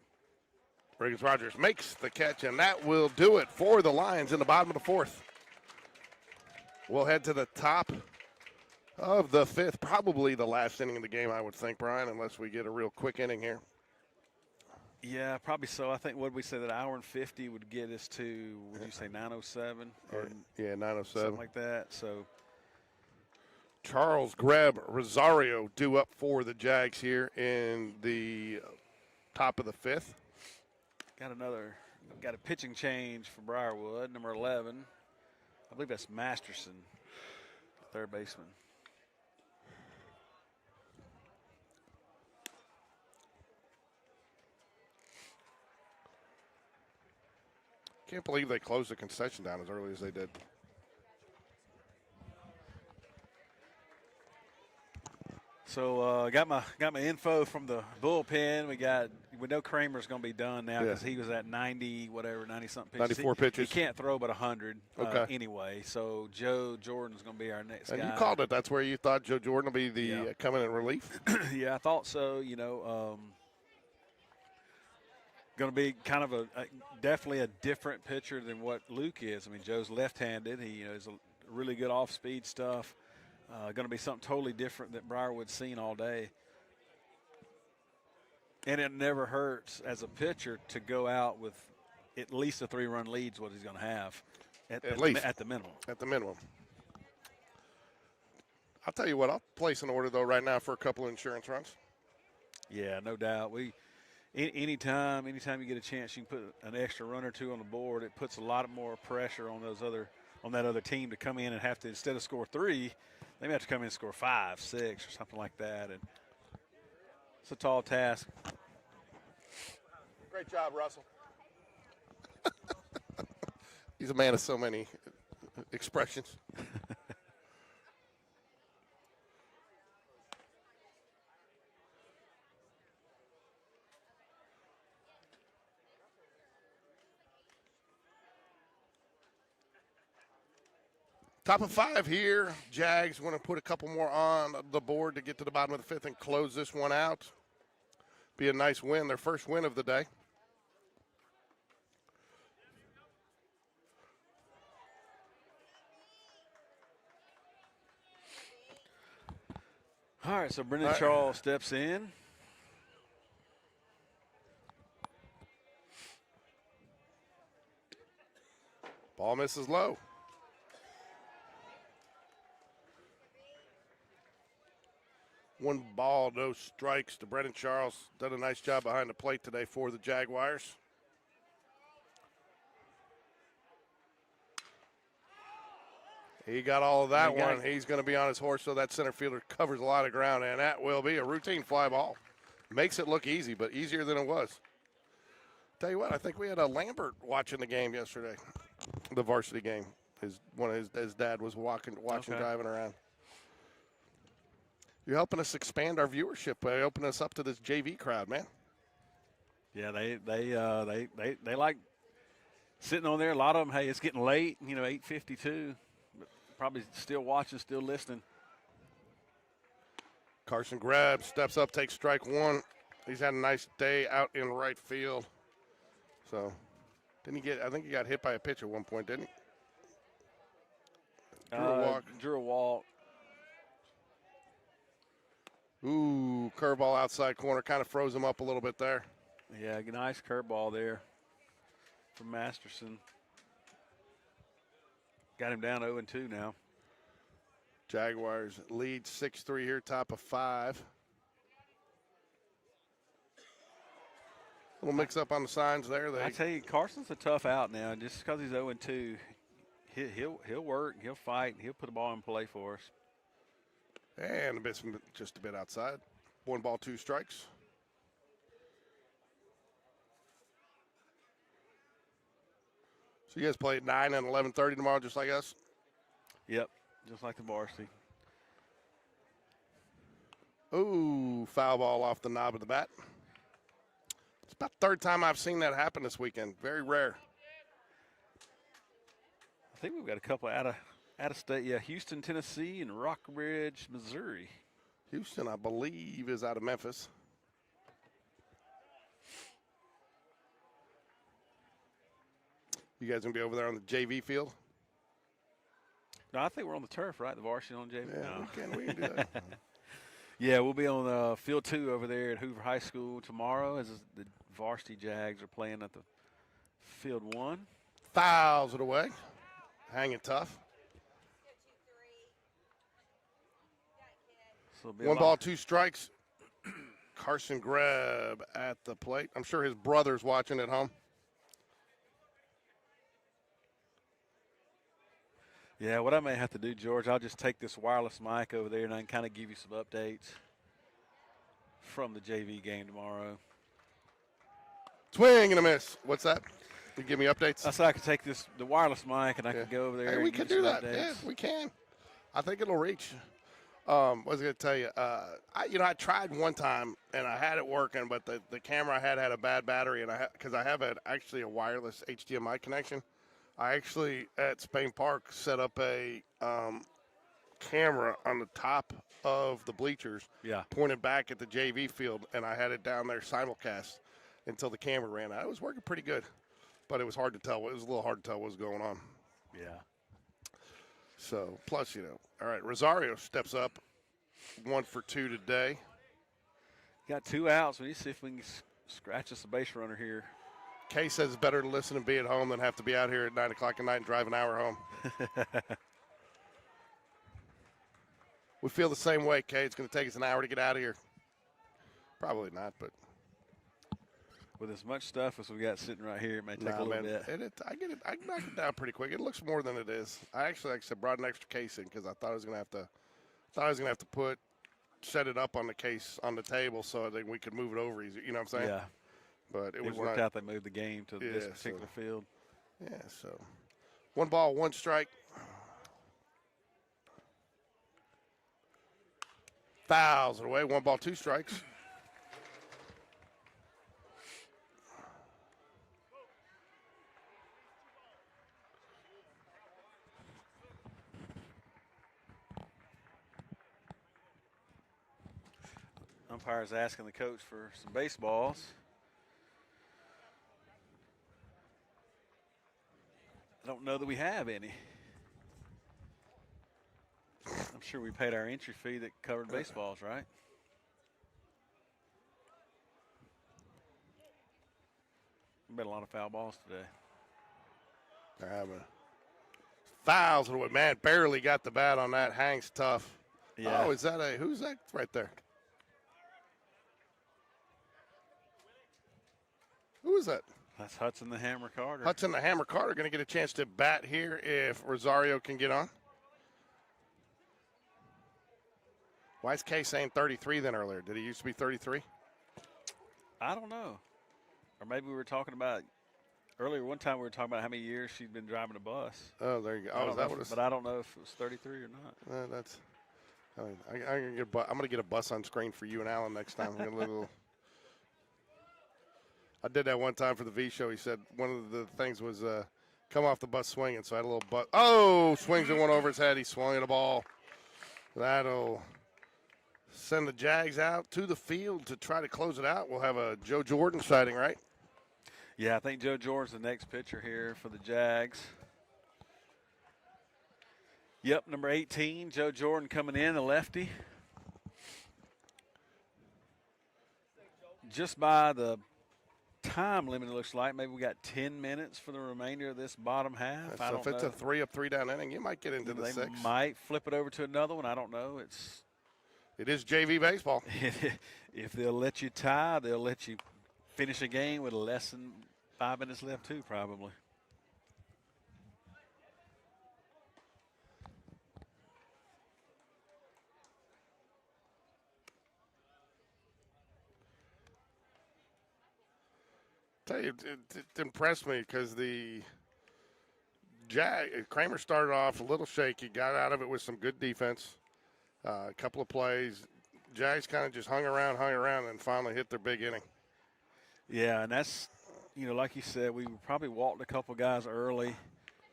Riggins Rogers makes the catch, and that will do it for the Lions in the bottom of the 4th. We'll head to the top of the fifth, probably the last inning of the game, I would think, Brian, unless we get a real quick inning here. Yeah, probably so. I think, what did we say, that hour and 50 would get us to, would you say 9:07? Or yeah, 9:07. something like that. So Charles Greb Rosario due up for the Jags here in the top of the fifth. Got a pitching change for Briarwood, number 11. I believe that's Masterson, third baseman. Can't believe they closed the concession down as early as they did. So got my info from the bullpen. We know Kramer's going to be done now because he was at 90 something pitches. 94 pitches. He can't throw but 100 anyway. So Joe Jordan's going to be our next guy. And you called it. That's where you thought Joe Jordan will be the coming in relief. Yeah, I thought so. Going to be kind of definitely a different pitcher than what Luke is. I mean, Joe's left-handed. He is a really good off-speed stuff. Going to be something totally different that Briarwood's seen all day. And it never hurts as a pitcher to go out with at least a 3-run lead is what he's going to have at the minimum. At the minimum. I'll tell you what, I'll place an order, though, right now for a couple of insurance runs. Yeah, no doubt. Anytime you get a chance, you can put an extra run or two on the board. It puts a lot more pressure on that other team to come in and have to, instead of score 3, they may have to come in and score 5, 6, or something like that. And it's a tall task. Great job, Russell. He's a man of so many expressions. Top of 5 here. Jags want to put a couple more on the board to get to the bottom of the 5th and close this one out. Be a nice win, their first win of the day. All right, so Brendan Charles steps in. Ball misses low. One ball, no strikes to Brendan Charles. Done a nice job behind the plate today for the Jaguars. He got all of that one. He's going to be on his horse, so that center fielder covers a lot of ground, and that will be a routine fly ball. Makes it look easy, but easier than it was. Tell you what, I think we had a Lambert watching the game yesterday, the varsity game. His dad was watching driving around. You're helping us expand our viewership by opening us up to this JV crowd, man. Yeah, they like sitting on there. A lot of them, hey, it's getting late, 8:52, but probably still watching, still listening. Carson Grab steps up, takes strike 1. He's had a nice day out in right field. So, I think he got hit by a pitch at one point, didn't he? Drew a walk. Ooh, curveball outside corner, kind of froze him up a little bit there. Yeah, nice curveball there from Masterson. Got him down 0-2 now. Jaguars lead 6-3 here, top of 5. Little mix up on the signs there. I tell you, Carson's a tough out now. Just because he's 0-2, he'll work, he'll fight, he'll put the ball in play for us. And just a bit outside. 1 ball, 2 strikes. So you guys play at 9 and 11:30 tomorrow, just like us? Yep, just like the varsity. Ooh, foul ball off the knob of the bat. It's about the 3rd time I've seen that happen this weekend. Very rare. I think we've got a couple out of state. Yeah, Houston, Tennessee, and Rockbridge, Missouri. Houston, I believe, is out of Memphis. You guys going to be over there on the JV field? No, I think we're on the turf, right? The varsity on JV. Yeah, No. we can do that. Yeah, we'll be on field 2 over there at Hoover High School tomorrow as the varsity Jags are playing at the field 1. Fouls it away. Hanging tough. So 1 ball, 2 strikes. Carson Greb at the plate. I'm sure his brother's watching at home. Yeah, what I may have to do, George, I'll just take this wireless mic over there and I can kind of give you some updates from the JV game tomorrow. Swing and a miss. What's that? You give me updates? I said I could take the wireless mic and I could go over there. Hey, and we give can you do some that. updates. Yeah, we can. I think it'll reach. What was I going to tell you? I tried one time and I had it working, but the camera I had a bad battery, and because I have actually a wireless HDMI connection. I actually at Spain Park set up a camera on the top of the bleachers, pointed back at the JV field, and I had it down there simulcast until the camera ran out. It was working pretty good, but it was hard to tell. It was a little hard to tell what was going on. Yeah. So, plus, all right, Rosario steps up 1 for 2 today. Got 2 outs. We need to see if we can scratch us a base runner here. Kay says it's better to listen and be at home than have to be out here at 9 o'clock at night and drive an hour home. We feel the same way, Kay. It's going to take us an hour to get out of here. Probably not, but. With as much stuff as we got sitting right here, it may take a little bit. I get it. I can knock it down pretty quick. It looks more than it is. I actually, like I said, brought an extra case in because I thought I was going to have to set it up on the case on the table so that we could move it over easy. You know what I'm saying? Yeah. But it worked out. They moved the game to this particular field. Yeah. So, 1 ball, 1 strike. Fouls it away. 1 ball, 2 strikes. Umpire's asking the coach for some baseballs. I don't know that we have any. I'm sure we paid our entry fee that covered baseballs, right? Been a lot of foul balls today. There have been. Fouls it away. Man, barely got the bat on that. Hangs tough. Yeah. Oh, who's that right there? Who is that? That's Hudson the Hammer Carter. Hudson the Hammer Carter going to get a chance to bat here if Rosario can get on. Why is Kay saying 33 then earlier? Did he used to be 33? I don't know. Or maybe we were talking about earlier one time we were talking about how many years she'd been driving a bus. Oh, there you go. Oh, is that what it's? But I don't know if it was 33 or not. I'm going to get a bus on screen for you and Alan next time. I did that one time for the V show. He said one of the things was come off the bus swinging. So I had a little bus. Oh, swings and one over his head. He swung at a ball. That'll send the Jags out to the field to try to close it out. We'll have a Joe Jordan sighting, right? Yeah, I think Joe Jordan's the next pitcher here for the Jags. Yep, number 18, Joe Jordan coming in, the lefty. Just by the time limit, it looks like maybe we got 10 minutes for the remainder of this bottom half. So if it's a 3-up, 3-down inning, you might get into the 6. They might flip it over to another one. I don't know. It is JV baseball. If they'll let you tie, they'll let you finish a game with less than 5 minutes left too, probably. Tell you, it impressed me because the Kramer started off a little shaky, got out of it with some good defense, a couple of plays. Jags kind of just hung around, and finally hit their big inning. Yeah, and that's, like you said, we probably walked a couple guys early,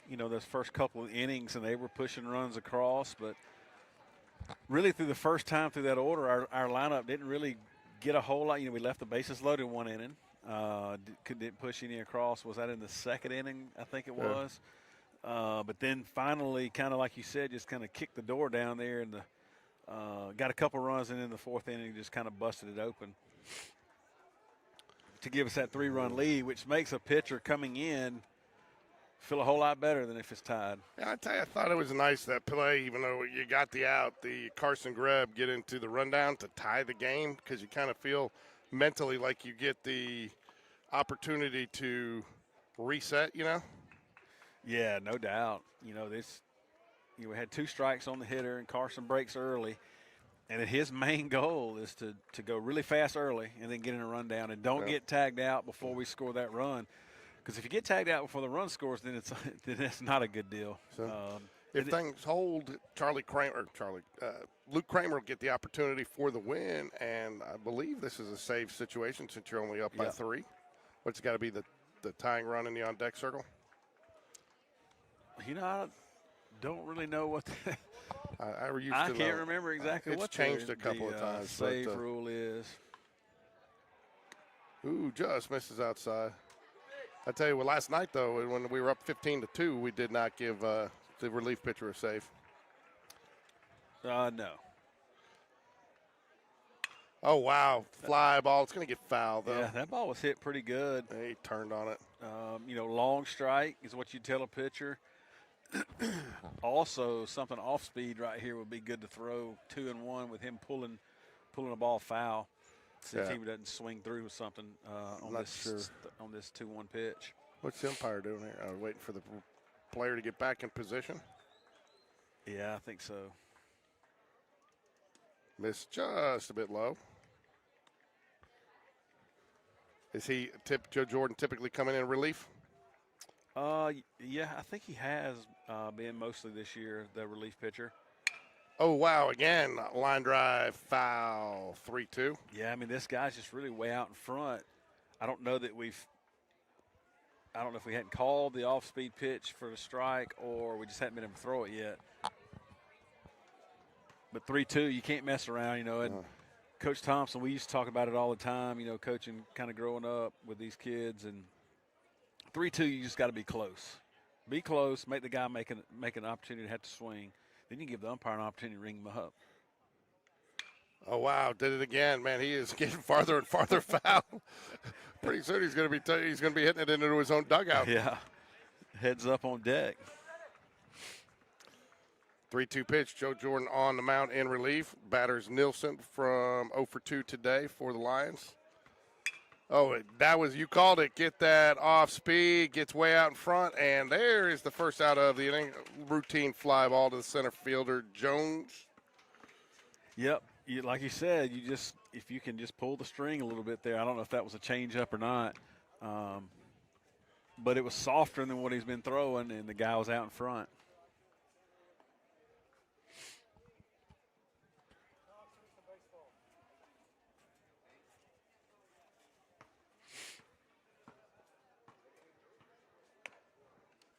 those first couple of innings, and they were pushing runs across. But really through the first time through that order, our lineup didn't really get a whole lot. We left the bases loaded in one inning. Didn't push any across. Was that in the second inning? I think it was. But then finally, kind of like you said, just kind of kicked the door down there and got a couple runs, and in the fourth inning just kind of busted it open to give us that 3-run lead, which makes a pitcher coming in feel a whole lot better than if it's tied. Yeah, I tell you, I thought it was nice that play, even though you got the out, the Carson Greb get into the rundown to tie the game, because you kind of feel mentally like you get the opportunity to reset, you know? Yeah, no doubt. We had 2 strikes on the hitter, and Carson breaks early. And his main goal is to go really fast early and then get in a rundown and don't get tagged out before we score that run. Because if you get tagged out before the run scores, then it's not a good deal. So if things hold, Luke Kramer will get the opportunity for the win, and I believe this is a save situation since you're only up by 3. What's got to be the tying run in the on-deck circle? I don't really know what I can't remember exactly what changed a couple of times. Save rule is. Ooh, just misses outside. I tell you what, last night, though, when we were up 15-2, we did not give the relief pitcher a save. No. Oh, wow. Fly ball. It's going to get fouled, though. Yeah, that ball was hit pretty good. He turned on it. Long strike is what you tell a pitcher. Also, something off speed right here would be good to throw 2-1 with him pulling a ball foul. See if he doesn't swing through with something on this 2-1 pitch. What's the umpire doing here? Waiting for the player to get back in position. Yeah, I think so. Missed just a bit low. Is Joe Jordan typically coming in relief? Yeah, I think he has been mostly this year the relief pitcher. Oh, wow, again, line drive, foul, 3-2. Yeah, I mean, this guy's just really way out in front. I don't know if we hadn't called the off-speed pitch for the strike or we just hadn't been able to throw it yet. But 3-2, you can't mess around, and Coach Thompson, we used to talk about it all the time, coaching kind of growing up with these kids. And 3-2, you just got to be close. Be close, make the guy make an opportunity to have to swing. Then you give the umpire an opportunity to ring him up. Oh, wow, did it again, man. He is getting farther and farther foul. Pretty soon he's going to be hitting it into his own dugout. Yeah, heads up on deck. 3-2 pitch, Joe Jordan on the mound in relief. Batters Nilsson from 0 for 2 today for the Lions. Oh, you called it. Get that off speed, gets way out in front, and there is the first out of the inning. Routine fly ball to the center fielder, Jones. Yep, like you said, if you can just pull the string a little bit there. I don't know if that was a changeup or not, but it was softer than what he's been throwing, and the guy was out in front.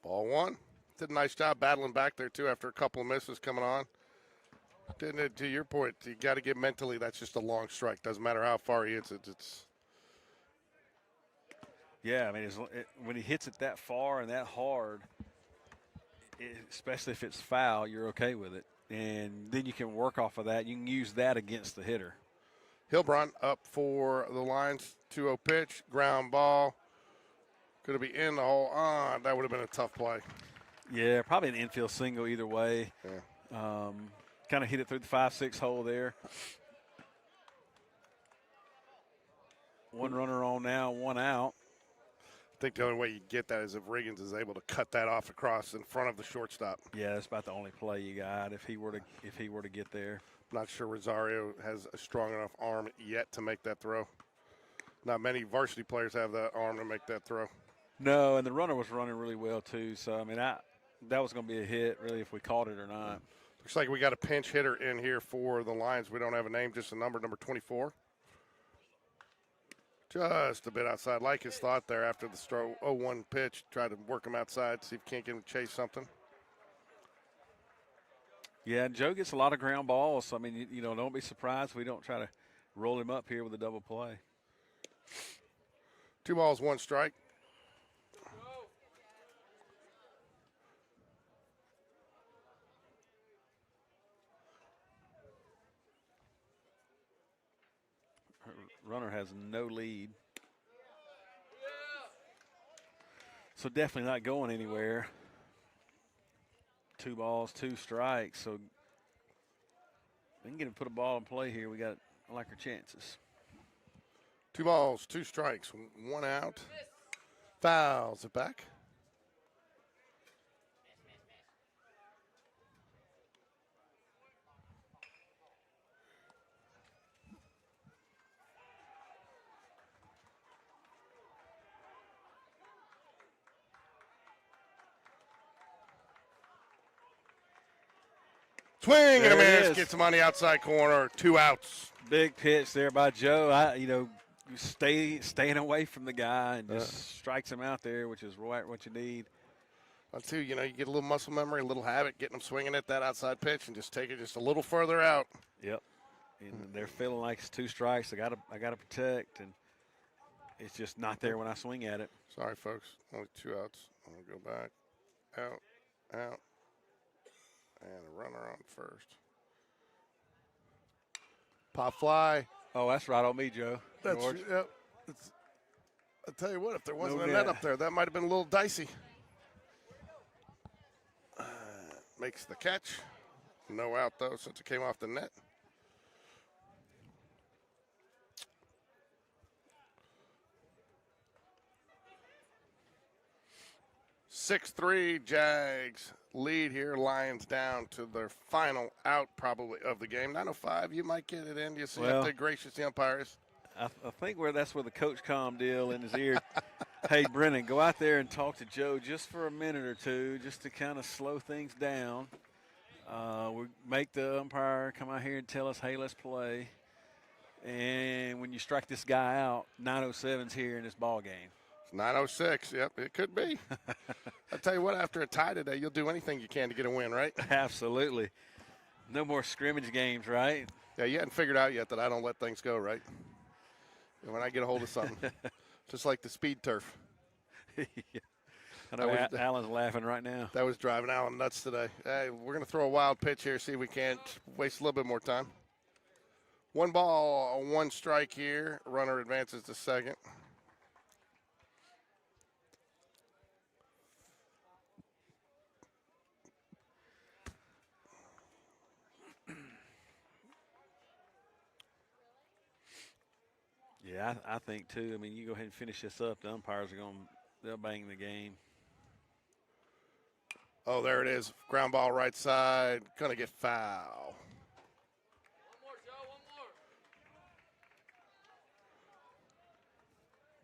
Ball 1. Did a nice job battling back there, too, after a couple of misses coming on. Didn't it, to your point, you got to get mentally, that's just a long strike. Doesn't matter how far he hits it. Yeah, I mean, when he hits it that far and that hard, especially if it's foul, you're okay with it. And then you can work off of that. You can use that against the hitter. Hilbron up for the Lions. 2-0 pitch, ground ball. Going to be in the hole. That would have been a tough play. Yeah, probably an infield single either way. Yeah. Kind of hit it through the 5-6 hole there. One runner on now, one out. I think the only way you get that is if Riggins is able to cut that off across in front of the shortstop. Yeah, that's about the only play you got if he were to get there. I'm not sure Rosario has a strong enough arm yet to make that throw. Not many varsity players have that arm to make that throw. No, and the runner was running really well too. So I mean, that was going to be a hit really if we caught it or not. Looks like we got a pinch hitter in here for the Lions. We don't have a name, just a number 24. Just a bit outside, like his thought there after the 0-1 pitch. Try to work him outside, see if he can't get him to chase something. Yeah, and Joe gets a lot of ground balls. So, I mean, don't be surprised if we don't try to roll him up here with a double play. 2 balls, 1 strike. runner has no lead. So definitely not going anywhere. 2 balls, 2 strikes. So we can get him put a ball in play here. I like our chances. 2 balls, 2 strikes, 1 out. Fouls it back. Swing and a There it miss. is. Gets him on the outside corner. 2 outs. Big pitch there by Joe. Staying away from the guy and just strikes him out there, which is right what you need. Too, you get a little muscle memory, a little habit, getting them swinging at that outside pitch and just take it just a little further out. Yep. And they're feeling like it's 2 strikes. I gotta protect, and it's just not there when I swing at it. Sorry, folks. Only 2 outs. I'm going to go back. Out. And a runner on first. Pop fly. Oh, that's right on me, Joe. That's George. yep. I'll tell you what, if there wasn't No a net. net up there, that might have been a little dicey. Makes the catch. No out, though, since it came off the net. (6-3) Jags lead here. Lions down to their final out probably of the game. 9:05. You might get it in. You see, have to gracious the umpires. I think that's where the coach calm deal in his ear. Hey, Brennan, go out there and talk to Joe just for a minute or two, just to kind of slow things down. We make the umpire come out here and tell us, hey, let's play. And when you strike this guy out, 9:07's here in this ball game. 9:06. Yep, it could be. I tell you what, after a tie today, you'll do anything you can to get a win, right? Absolutely. No more scrimmage games, right? Yeah, you hadn't figured out yet that I don't let things go, right? And when I get a hold of something, just like the speed turf. I know Alan's laughing right now. That was driving Alan nuts today. Hey, we're going to throw a wild pitch here, see if we can't waste a little bit more time. 1 ball, 1 strike here. Runner advances to second. Yeah, I think too. I mean, you go ahead and finish this up. The umpires they'll bang the game. Oh, there it is. Ground ball right side. Going to get foul.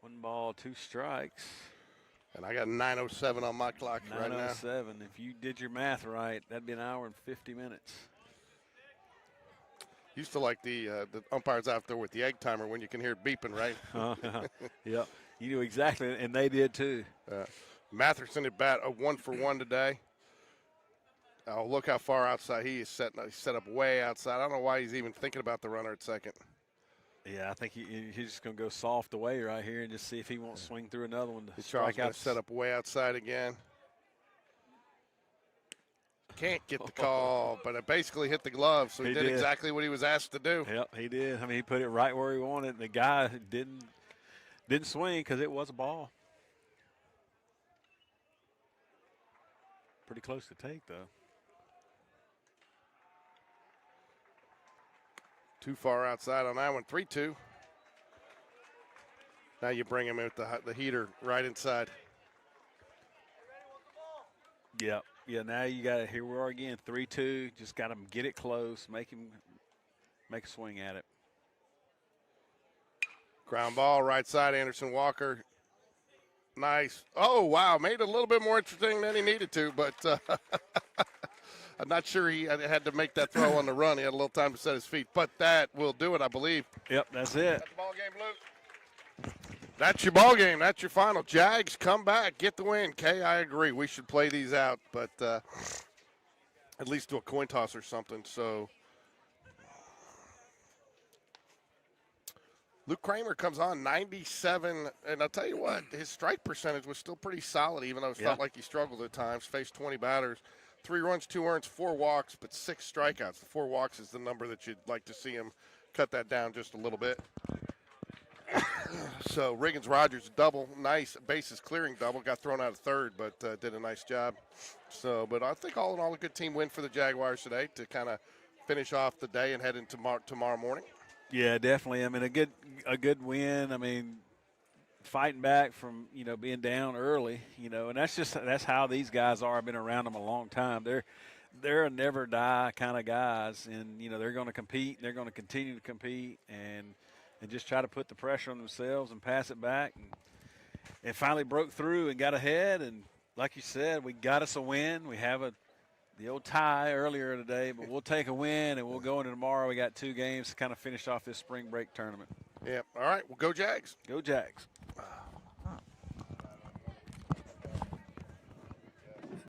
1 ball, 2 strikes. And I got 9:07 on my clock right now. 9:07. If you did your math right, that'd be an hour and 50 minutes. Used to like the umpires out there with the egg timer when you can hear it beeping, right? Yep. You knew exactly, and they did too. Matherson at bat, a 1 for 1 today. Oh, look how far outside he is set up way outside. I don't know why he's even thinking about the runner at second. Yeah, I think he's just going to go soft away right here and just see if he won't swing through another one to strike out. Set up way outside again. Can't get the call, but it basically hit the glove, so he did exactly what he was asked to do. Yep, he did. I mean, he put it right where he wanted, and the guy didn't swing because it was a ball. Pretty close to take, though. Too far outside on that one. 3-2. Now you bring him in with the heater right inside. Yep. Yeah, now you got it. Here we are again, 3-2. Just got him get it close, make a swing at it. Ground ball, right side, Anderson Walker. Nice. Oh, wow, made it a little bit more interesting than he needed to, but I'm not sure he had to make that throw on the run. He had a little time to set his feet, but that will do it, I believe. Yep, that's it. That's the ball game, Luke. That's your ball game. That's your final. Jags come back, get the win. Kay, I agree. We should play these out, but at least do a coin toss or something. So Luke Kramer comes on 97, and I'll tell you what, his strike percentage was still pretty solid, even though it felt like he struggled at times. Faced 20 batters, 3 runs, 2 earns, 4 walks, but 6 strikeouts. The 4 walks is the number that you'd like to see him cut that down just a little bit. So Riggins Rogers double, nice bases clearing double, got thrown out of third, but did a nice job. So, but I think all in all a good team win for the Jaguars today to kind of finish off the day and head into tomorrow morning. Yeah, definitely. I mean, a good win. I mean, fighting back from being down early, and that's how these guys are. I've been around them a long time. They're a never die kind of guys, and they're going to compete. They're going to continue to compete and just try to put the pressure on themselves and pass it back. And finally broke through and got ahead. And like you said, we got us a win. We have the old tie earlier today, but we'll take a win and we'll go into tomorrow. We got 2 games to kind of finish off this spring break tournament. Yeah. All right. Well, go Jags. Go Jags.